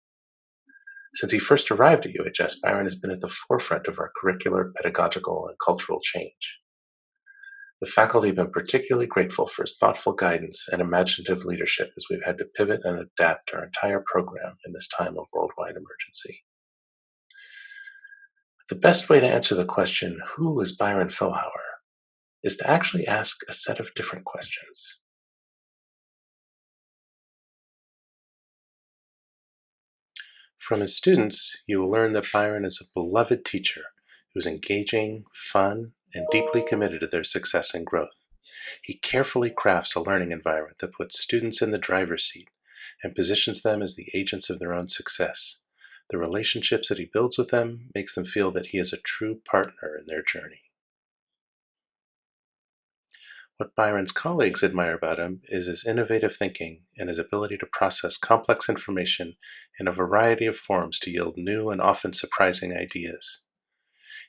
Since he first arrived at UHS, Byron has been at the forefront of our curricular, pedagogical, and cultural change. The faculty have been particularly grateful for his thoughtful guidance and imaginative leadership as we've had to pivot and adapt our entire program in this time of worldwide emergency. The best way to answer the question, who is Byron Fillhauer, is to actually ask a set of different questions. From his students, you will learn that Byron is a beloved teacher who is engaging, fun, and deeply committed to their success and growth. He carefully crafts a learning environment that puts students in the driver's seat and positions them as the agents of their own success. The relationships that he builds with them makes them feel that he is a true partner in their journey. What Byron's colleagues admire about him is his innovative thinking and his ability to process complex information in a variety of forms to yield new and often surprising ideas.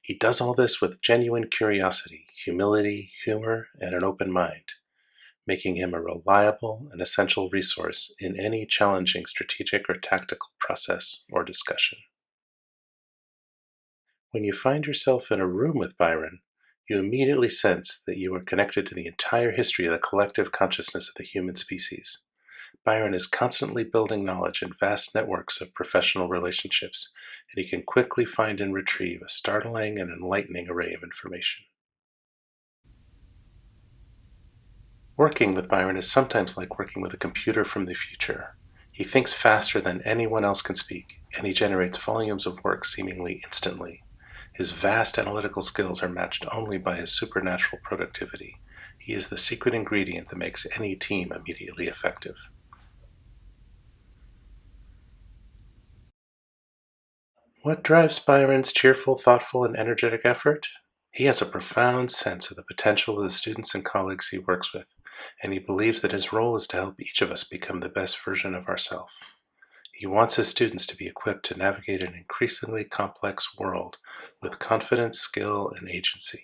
He does all this with genuine curiosity, humility, humor, and an open mind, making him a reliable and essential resource in any challenging strategic or tactical process or discussion. When you find yourself in a room with Byron, you immediately sense that you are connected to the entire history of the collective consciousness of the human species. Byron is constantly building knowledge in vast networks of professional relationships, and he can quickly find and retrieve a startling and enlightening array of information. Working with Byron is sometimes like working with a computer from the future. He thinks faster than anyone else can speak, and he generates volumes of work seemingly instantly. His vast analytical skills are matched only by his supernatural productivity. He is the secret ingredient that makes any team immediately effective. What drives Byron's cheerful, thoughtful, and energetic effort? He has a profound sense of the potential of the students and colleagues he works with, and he believes that his role is to help each of us become the best version of ourselves. He wants his students to be equipped to navigate an increasingly complex world with confidence, skill, and agency.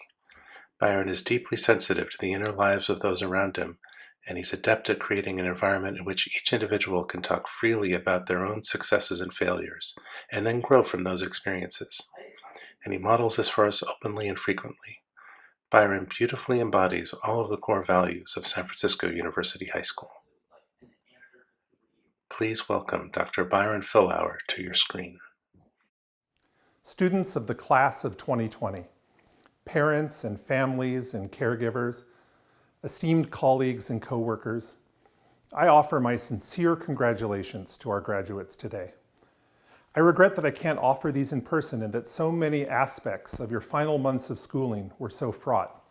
Byron is deeply sensitive to the inner lives of those around him, and he's adept at creating an environment in which each individual can talk freely about their own successes and failures, and then grow from those experiences. And he models this for us openly and frequently. Byron beautifully embodies all of the core values of San Francisco University High School. Please welcome Dr. Byron Fillhauer to your screen. Students of the class of 2020, parents and families and caregivers, esteemed colleagues and coworkers, I offer my sincere congratulations to our graduates today. I regret that I can't offer these in person and that so many aspects of your final months of schooling were so fraught.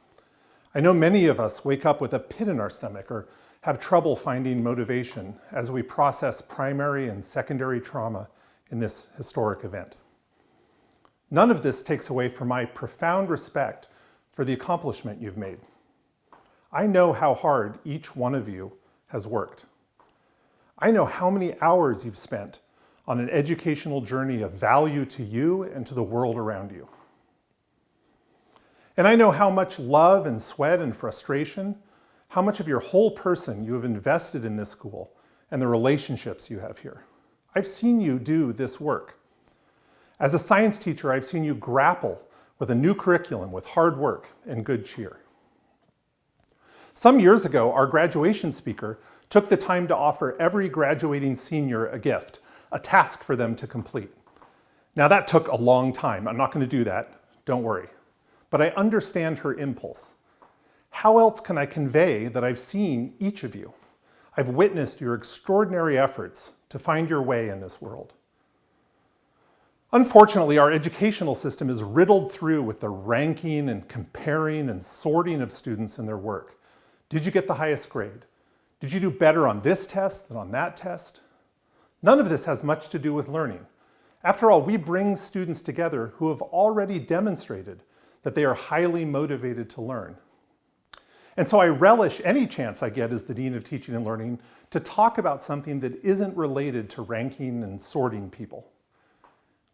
I know many of us wake up with a pit in our stomach or have trouble finding motivation as we process primary and secondary trauma in this historic event. None of this takes away from my profound respect for the accomplishment you've made. I know how hard each one of you has worked. I know how many hours you've spent on an educational journey of value to you and to the world around you. And I know how much love and sweat and frustration, how much of your whole person you have invested in this school and the relationships you have here. I've seen you do this work. As a science teacher, I've seen you grapple with a new curriculum with hard work and good cheer. Some years ago, our graduation speaker took the time to offer every graduating senior a gift, a task for them to complete. Now that took a long time. I'm not going to do that, don't worry. But I understand her impulse. How else can I convey that I've seen each of you? I've witnessed your extraordinary efforts to find your way in this world. Unfortunately, our educational system is riddled through with the ranking and comparing and sorting of students and their work. Did you get the highest grade? Did you do better on this test than on that test? None of this has much to do with learning. After all, we bring students together who have already demonstrated that they are highly motivated to learn. And so I relish any chance I get as the Dean of Teaching and Learning to talk about something that isn't related to ranking and sorting people.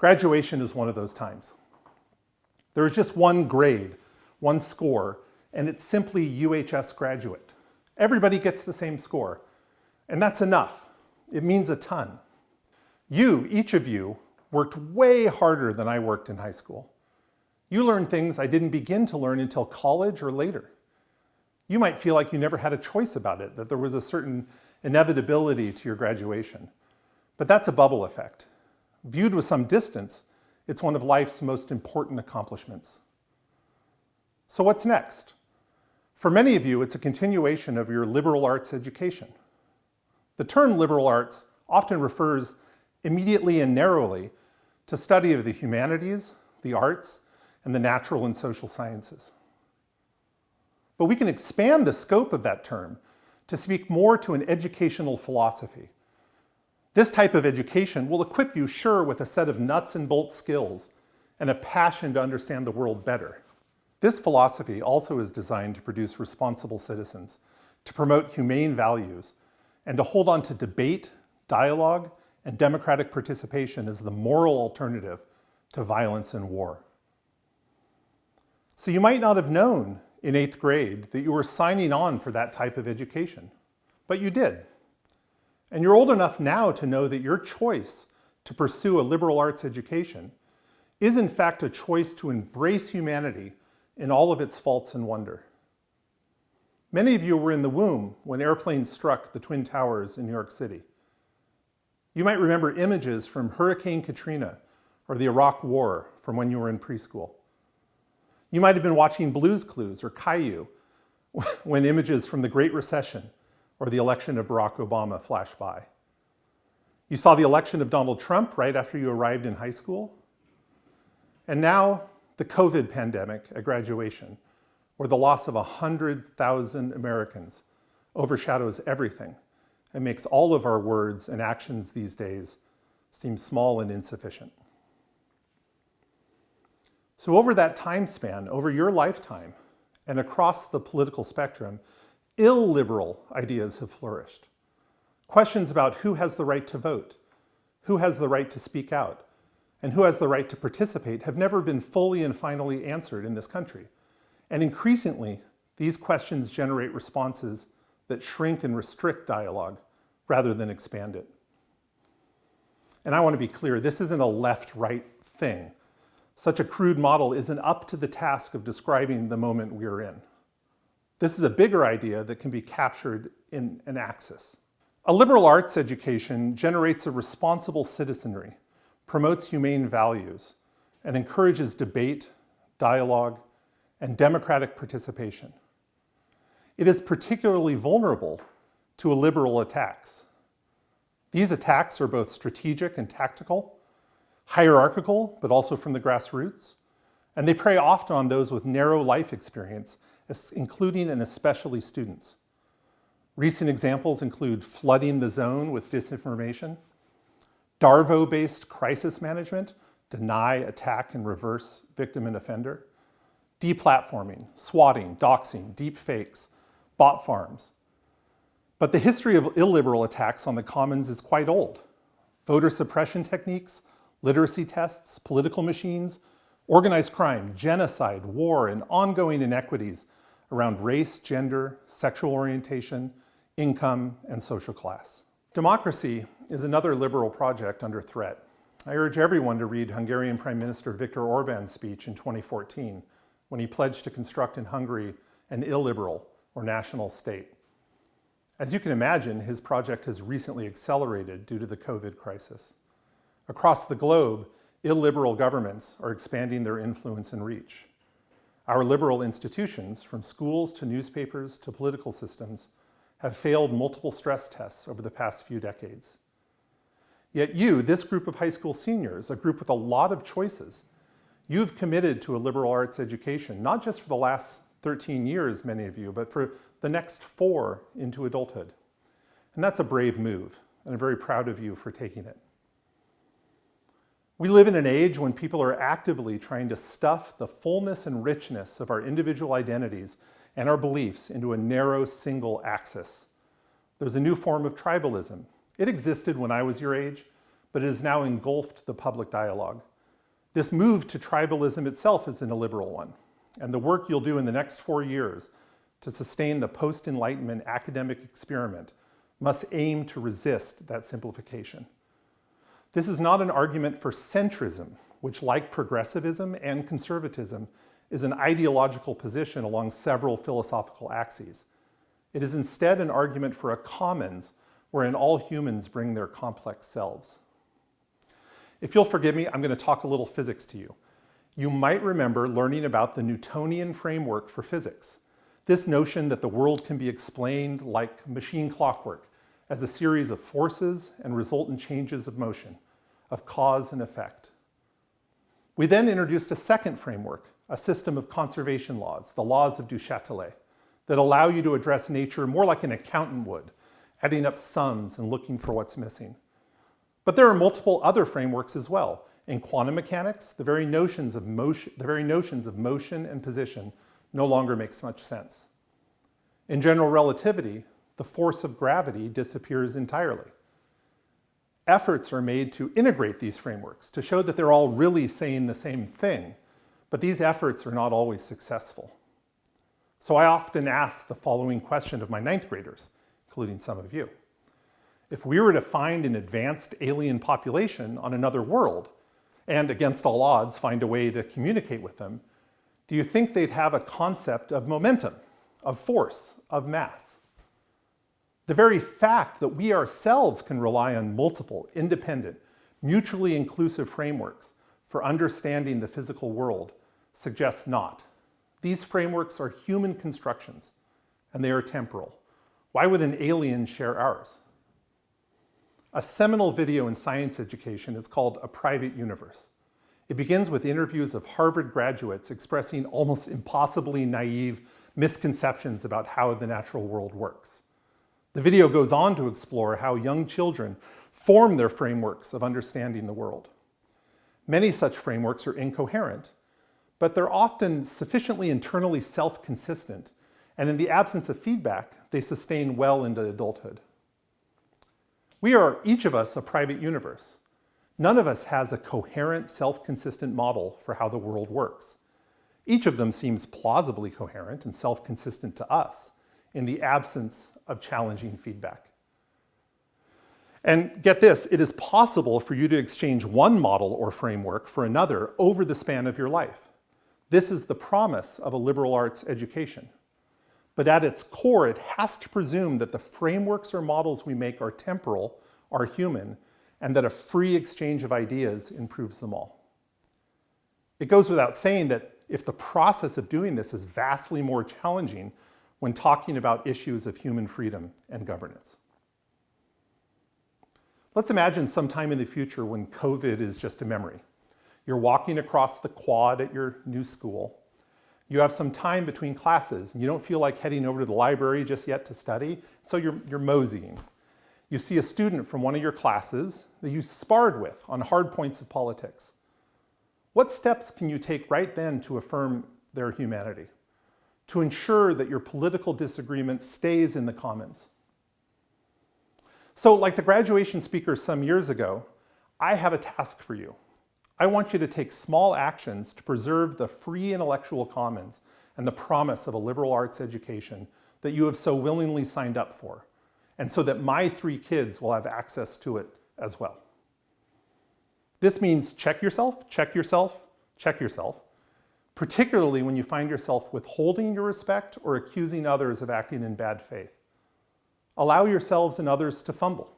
Graduation is one of those times. There is just one grade, one score, and it's simply UHS graduate. Everybody gets the same score. And that's enough. It means a ton. You, each of you, worked way harder than I worked in high school. You learned things I didn't begin to learn until college or later. You might feel like you never had a choice about it, that there was a certain inevitability to your graduation. But that's a bubble effect. Viewed with some distance, it's one of life's most important accomplishments. So what's next? For many of you, it's a continuation of your liberal arts education. The term liberal arts often refers immediately and narrowly to study of the humanities, the arts, and the natural and social sciences. But we can expand the scope of that term to speak more to an educational philosophy. This type of education will equip you, sure, with a set of nuts and bolts skills and a passion to understand the world better. This philosophy also is designed to produce responsible citizens, to promote humane values, and to hold on to debate, dialogue, and democratic participation as the moral alternative to violence and war. So you might not have known in 8th grade that you were signing on for that type of education, but you did. And you're old enough now to know that your choice to pursue a liberal arts education is in fact a choice to embrace humanity in all of its faults and wonder. Many of you were in the womb when airplanes struck the Twin Towers in New York City. You might remember images from Hurricane Katrina or the Iraq War from when you were in preschool. You might have been watching Blue's Clues or Caillou when images from the Great Recession or the election of Barack Obama flashed by. You saw the election of Donald Trump right after you arrived in high school. And now the COVID pandemic at graduation, where the loss of 100,000 Americans overshadows everything and makes all of our words and actions these days seem small and insufficient. So over that time span, over your lifetime, and across the political spectrum, illiberal ideas have flourished. Questions about who has the right to vote, who has the right to speak out, and who has the right to participate have never been fully and finally answered in this country. And increasingly, these questions generate responses that shrink and restrict dialogue rather than expand it. And I want to be clear, this isn't a left-right thing. Such a crude model isn't up to the task of describing the moment we're in. This is a bigger idea that can be captured in an axis. A liberal arts education generates a responsible citizenry, promotes humane values, and encourages debate, dialogue, and democratic participation. It is particularly vulnerable to illiberal attacks. These attacks are both strategic and tactical, hierarchical, but also from the grassroots, and they prey often on those with narrow life experience, including and especially students. Recent examples include flooding the zone with disinformation, DARVO-based crisis management, deny, attack, and reverse victim and offender, deplatforming, swatting, doxing, deep fakes, bot farms. But the history of illiberal attacks on the commons is quite old. Voter suppression techniques, literacy tests, political machines, organized crime, genocide, war, and ongoing inequities around race, gender, sexual orientation, income, and social class. Democracy is another liberal project under threat. I urge everyone to read Hungarian Prime Minister Viktor Orbán's speech in 2014 when he pledged to construct in Hungary an illiberal or national state. As you can imagine, his project has recently accelerated due to the COVID crisis. Across the globe, illiberal governments are expanding their influence and reach. Our liberal institutions, from schools to newspapers to political systems, have failed multiple stress tests over the past few decades. Yet you, this group of high school seniors, a group with a lot of choices, you've committed to a liberal arts education, not just for the last 13 years, many of you, but for the next 4 into adulthood. And that's a brave move, and I'm very proud of you for taking it. We live in an age when people are actively trying to stuff the fullness and richness of our individual identities and our beliefs into a narrow single axis. There's a new form of tribalism. It existed when I was your age, but it has now engulfed the public dialogue. This move to tribalism itself is an illiberal one, and the work you'll do in the next 4 years to sustain the post-Enlightenment academic experiment must aim to resist that simplification. This is not an argument for centrism, which, like progressivism and conservatism, is an ideological position along several philosophical axes. It is instead an argument for a commons wherein all humans bring their complex selves. If you'll forgive me, I'm going to talk a little physics to you. You might remember learning about the Newtonian framework for physics. This notion that the world can be explained like machine clockwork, as a series of forces and resultant changes of motion, of cause and effect. We then introduced a second framework, a system of conservation laws, the laws of Du Châtelet, that allow you to address nature more like an accountant would, adding up sums and looking for what's missing. But there are multiple other frameworks as well. In quantum mechanics, the very notions of motion and position no longer makes much sense. In general relativity, the force of gravity disappears entirely. Efforts are made to integrate these frameworks to show that they're all really saying the same thing, but these efforts are not always successful. So I often ask the following question of my ninth graders, including some of you. If we were to find an advanced alien population on another world, and against all odds find a way to communicate with them, do you think they'd have a concept of momentum, of force, of mass? The very fact that we ourselves can rely on multiple, independent, mutually inclusive frameworks for understanding the physical world suggests not. These frameworks are human constructions, and they are temporal. Why would an alien share ours? A seminal video in science education is called A Private Universe. It begins with interviews of Harvard graduates expressing almost impossibly naive misconceptions about how the natural world works. The video goes on to explore how young children form their frameworks of understanding the world. Many such frameworks are incoherent, but they're often sufficiently internally self-consistent, and in the absence of feedback, they sustain well into adulthood. We are, each of us, a private universe. None of us has a coherent, self-consistent model for how the world works. Each of them seems plausibly coherent and self-consistent to us in the absence of challenging feedback. And get this, it is possible for you to exchange one model or framework for another over the span of your life. This is the promise of a liberal arts education. But at its core, it has to presume that the frameworks or models we make are temporal, are human, and that a free exchange of ideas improves them all. It goes without saying that if the process of doing this is vastly more challenging when talking about issues of human freedom and governance. Let's imagine sometime in the future when COVID is just a memory. You're walking across the quad at your new school. You have some time between classes, and you don't feel like heading over to the library just yet to study, so you're moseying. You see a student from one of your classes that you sparred with on hard points of politics. What steps can you take right then to affirm their humanity, to ensure that your political disagreement stays in the commons? So, like the graduation speaker some years ago, I have a task for you. I want you to take small actions to preserve the free intellectual commons and the promise of a liberal arts education that you have so willingly signed up for, and so that my 3 kids will have access to it as well. This means check yourself, check yourself, check yourself, particularly when you find yourself withholding your respect or accusing others of acting in bad faith. Allow yourselves and others to fumble.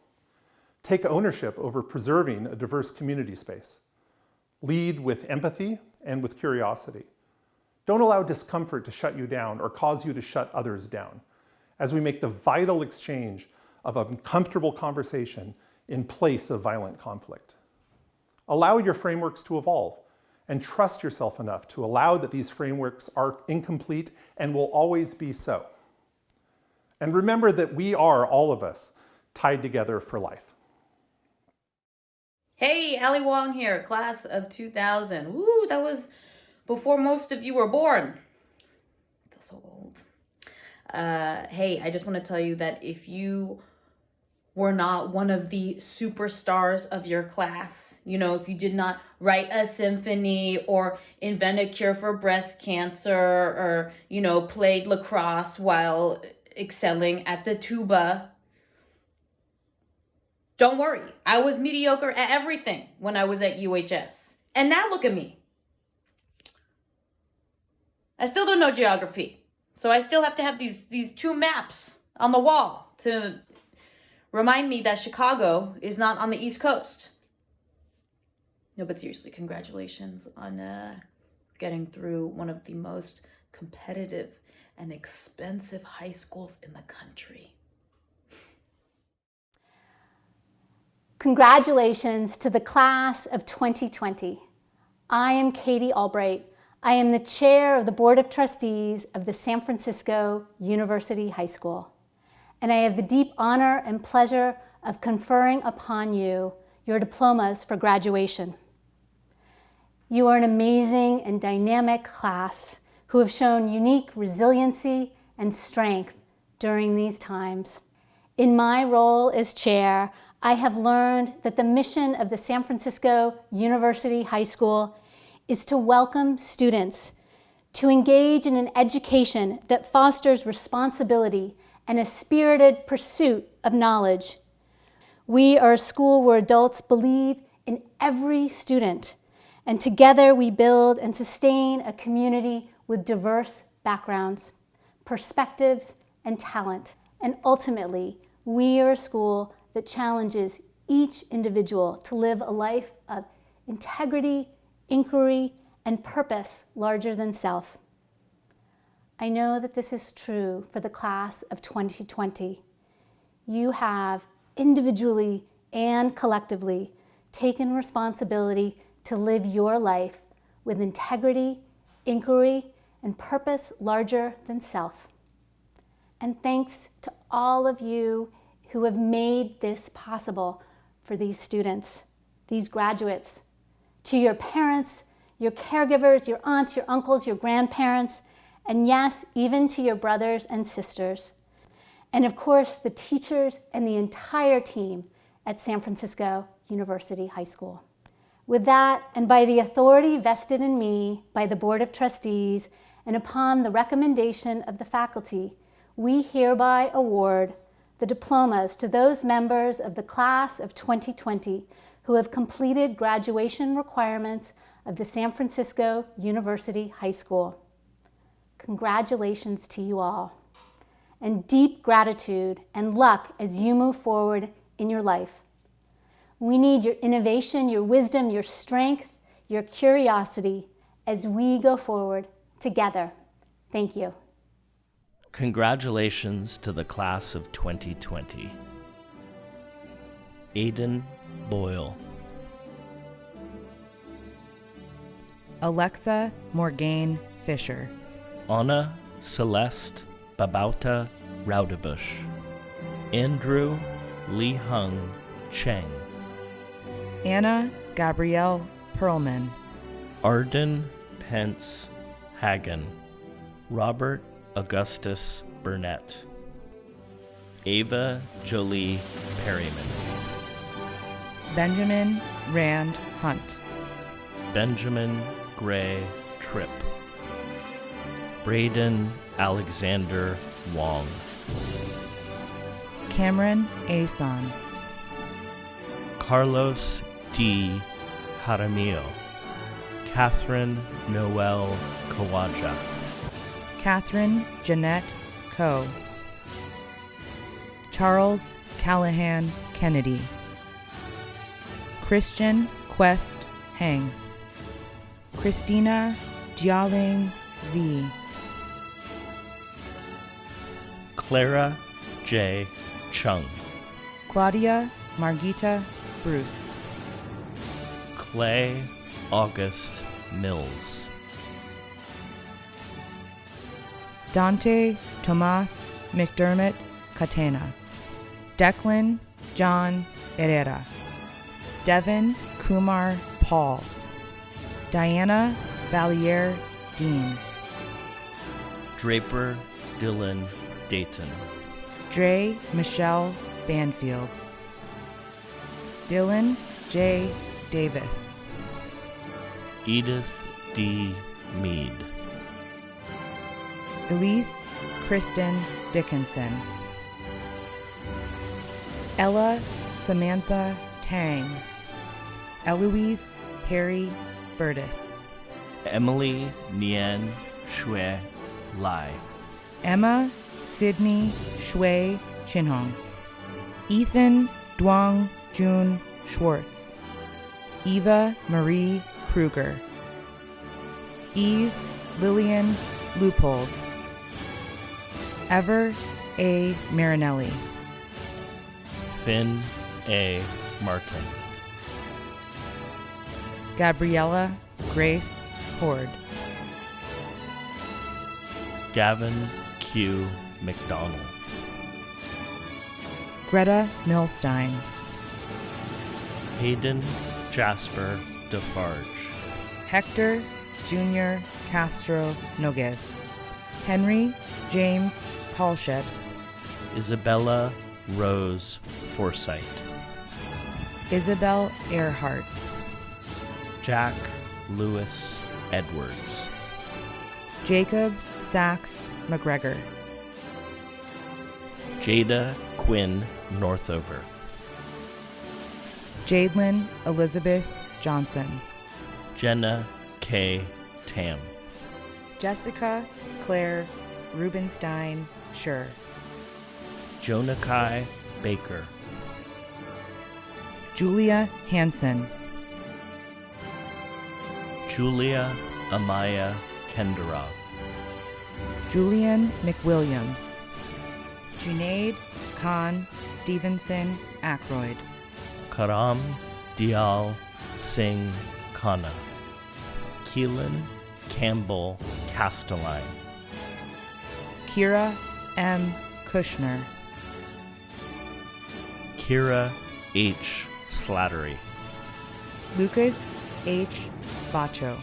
Take ownership over preserving a diverse community space. Lead with empathy and with curiosity. Don't allow discomfort to shut you down or cause you to shut others down, as we make the vital exchange of uncomfortable conversation in place of violent conflict. Allow your frameworks to evolve and trust yourself enough to allow that these frameworks are incomplete and will always be so. And remember that we are, all of us, tied together for life. Hey, Ali Wong here, class of 2000. Woo, that was before most of you were born. I feel so old. Hey, I just want to tell you that if you were not one of the superstars of your class, you know, if you did not write a symphony or invent a cure for breast cancer or, you know, played lacrosse while excelling at the tuba, Don't worry, I was mediocre at everything when I was at UHS. And now look at me. I still don't know geography. So I still have to have these two maps on the wall to remind me that Chicago is not on the East Coast. No, but seriously, congratulations on getting through one of the most competitive and expensive high schools in the country. Congratulations to the class of 2020. I am Katie Albright. I am the chair of the Board of Trustees of the San Francisco University High School. And I have the deep honor and pleasure of conferring upon you your diplomas for graduation. You are an amazing and dynamic class who have shown unique resiliency and strength during these times. In my role as chair, I have learned that the mission of the San Francisco University High School is to welcome students, to engage in an education that fosters responsibility and a spirited pursuit of knowledge. We are a school where adults believe in every student, and together we build and sustain a community with diverse backgrounds, perspectives, and talent. And ultimately, we are a school that challenges each individual to live a life of integrity, inquiry, and purpose larger than self. I know that this is true for the class of 2020. You have individually and collectively taken responsibility to live your life with integrity, inquiry, and purpose larger than self. And thanks to all of you who have made this possible for these students, these graduates, to your parents, your caregivers, your aunts, your uncles, your grandparents, and yes, even to your brothers and sisters. And of course, the teachers and the entire team at San Francisco University High School. With that, and by the authority vested in me by the Board of Trustees, and upon the recommendation of the faculty, we hereby award the diplomas to those members of the class of 2020 who have completed graduation requirements of the San Francisco University High School. Congratulations to you all, and deep gratitude and luck as you move forward in your life. We need your innovation, your wisdom, your strength, your curiosity as we go forward together. Thank you. Congratulations to the class of 2020. Aidan Boyle. Alexa Morgane Fisher. Anna Celeste Babauta Raudebush. Andrew Lee Hung Cheng. Anna Gabrielle Perlman. Arden Pence Hagen. Robert Augustus Burnett. Ava Jolie Perryman. Benjamin Rand Hunt. Benjamin Gray Tripp. Braden Alexander Wong. Cameron Ason. Carlos D. Jaramillo. Catherine Noel Kawaja. Catherine Jeanette Coe. Charles Callahan Kennedy. Christian Quest Heng. Christina Jialing Z. Clara J. Chung. Claudia Margita Bruce. Clay August Mills. Dante Tomas McDermott Catena. Declan John Herrera. Devin Kumar Paul. Diana Valier Dean. Draper Dylan Dayton. Dre Michelle Banfield. Dylan J. Davis. Edith D. Mead. Elise Kristen Dickinson. Ella Samantha Tang. Eloise Perry Burtis. Emily Nian Shui Lai. Emma Sydney Shui Chinhong. Ethan Duong Jun Schwartz. Eva Marie Kruger. Eve Lillian Leupold. Ever A. Marinelli. Finn A. Martin. Gabriella Grace Horde. Gavin Q. McDonald. Greta Milstein. Hayden Jasper Defarge. Hector Jr. Castro Noguez. Henry James Kalshed. Isabella Rose Forsythe. Isabel Earhart. Jack Lewis Edwards. Jacob Sachs McGregor. Jada Quinn Northover. Jadelyn Elizabeth Johnson. Jenna K. Tam. Jessica Claire Rubenstein Schur. Jonakai Baker. Julia Hansen. Julia Amaya Kenderov. Julian McWilliams. Junaid Khan Stevenson Ackroyd. Karam Dial Singh Khanna. Keelan Campbell Castelline. Kira M. Kushner. Kira H. Slattery. Lucas H. Bacho.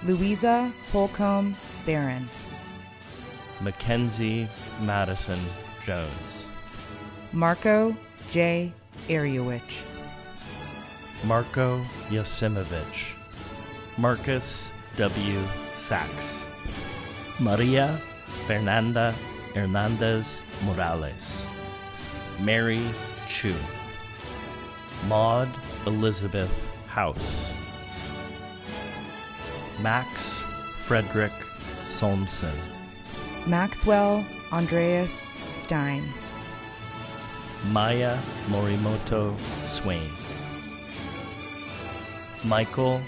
Louisa Holcomb Barron. Mackenzie Madison Jones. Marco J. Ariowich. Marco Yasimovich. Marcus W. Sachs. Maria Fernanda Hernandez Morales. Mary Chu. Maud Elizabeth House. Max Frederick Solmson. Maxwell Andreas Stein. Maya Morimoto Swain. Michael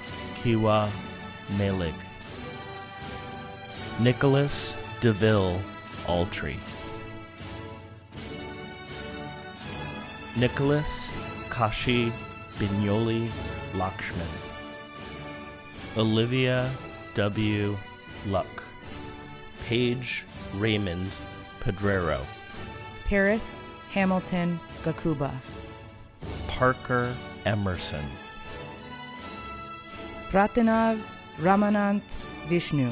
Kiwa Melig. Nicholas DeVille Altry. Nicholas Kashi Bignoli Lakshman. Olivia W. Luck. Paige Raymond Pedrero. Paris Hamilton Gakuba. Parker Emerson. Pratinav Ramananth Vishnu.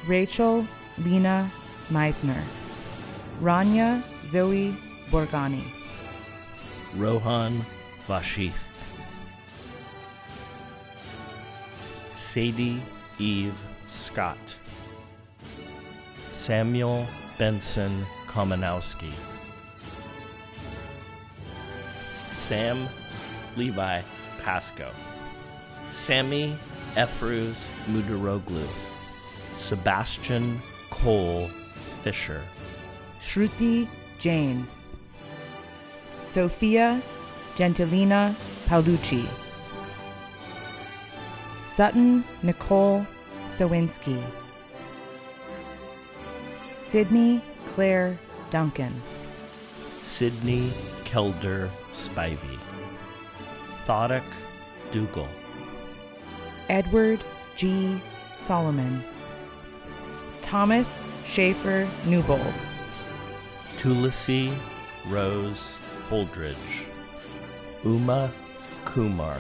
Rachel Lena Meisner. Rania Zoe Borgani. Rohan Vashith. Sadie Eve Scott. Samuel Benson Komanowski. Sam Levi Pasco. Sammy Efruz Mudaroglu. Sebastian Cole Fisher. Shruti Jain. Sophia Gentilina Paolucci. Sutton Nicole Sawinski. Sydney Claire Duncan. Sydney Kelder Spivey. Thodic Dougal. Edward G. Solomon. Thomas Schaefer Newbold. Tulasi Rose Holdridge. Uma Kumar.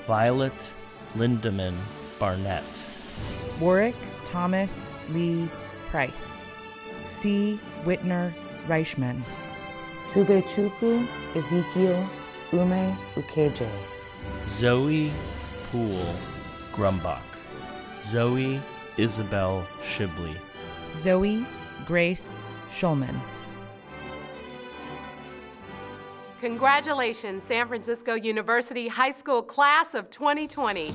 Violet Lindemann Barnett. Warwick Thomas Lee Price. C. Whitner Reichman. Subechukwu Ezekiel Ume Ukeje. Zoe Poole Grumbach. Zoe Isabel Shibley. Zoe Grace Schulman. Congratulations, San Francisco University High School Class of 2020.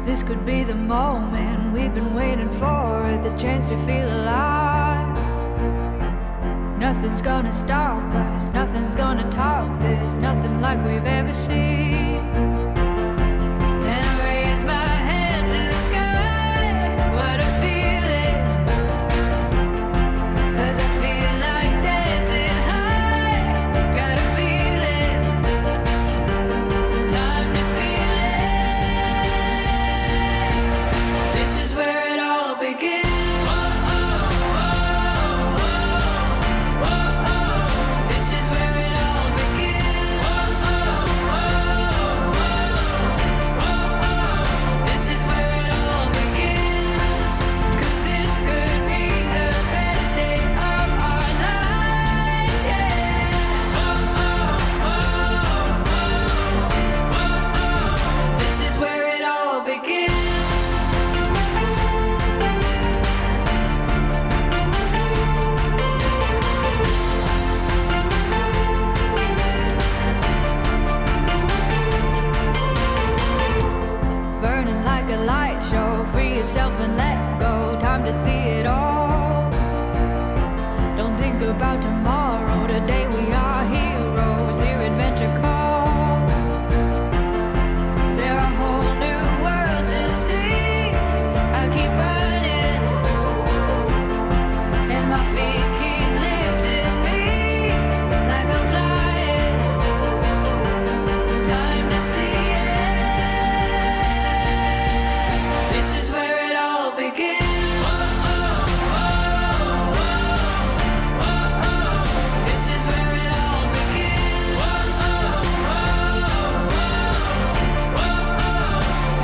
This could be the moment we've been waiting for, the chance to feel alive. Nothing's gonna stop us, nothing's gonna top this, nothing like we've ever seen. And I raise my hands to the sky, what a feeling. 'Cause I feel like dancing high, got a feeling. Time to feel it. This is where it all begins. This is where it all begins. This is where it all begins. 'Cause this could be the best day of our lives, yeah. This is where it all begins. Burning like a light show, free yourself and let go. Time to see it all. Don't think about tomorrow, today we are heroes. Hear adventure call. There are whole new worlds to see. I keep running, and my feet keep lifting me like I'm flying. Time to see it. This is where it all begins. This is where it all begins.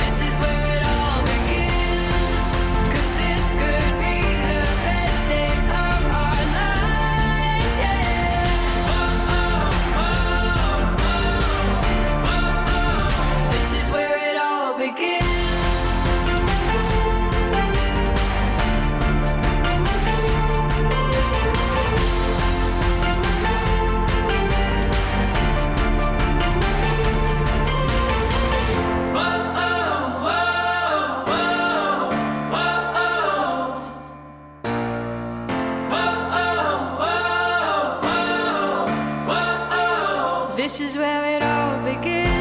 This is where it all begins. 'Cause this could be the best day of our lives, yeah. This is where it all begins. This is where it all begins.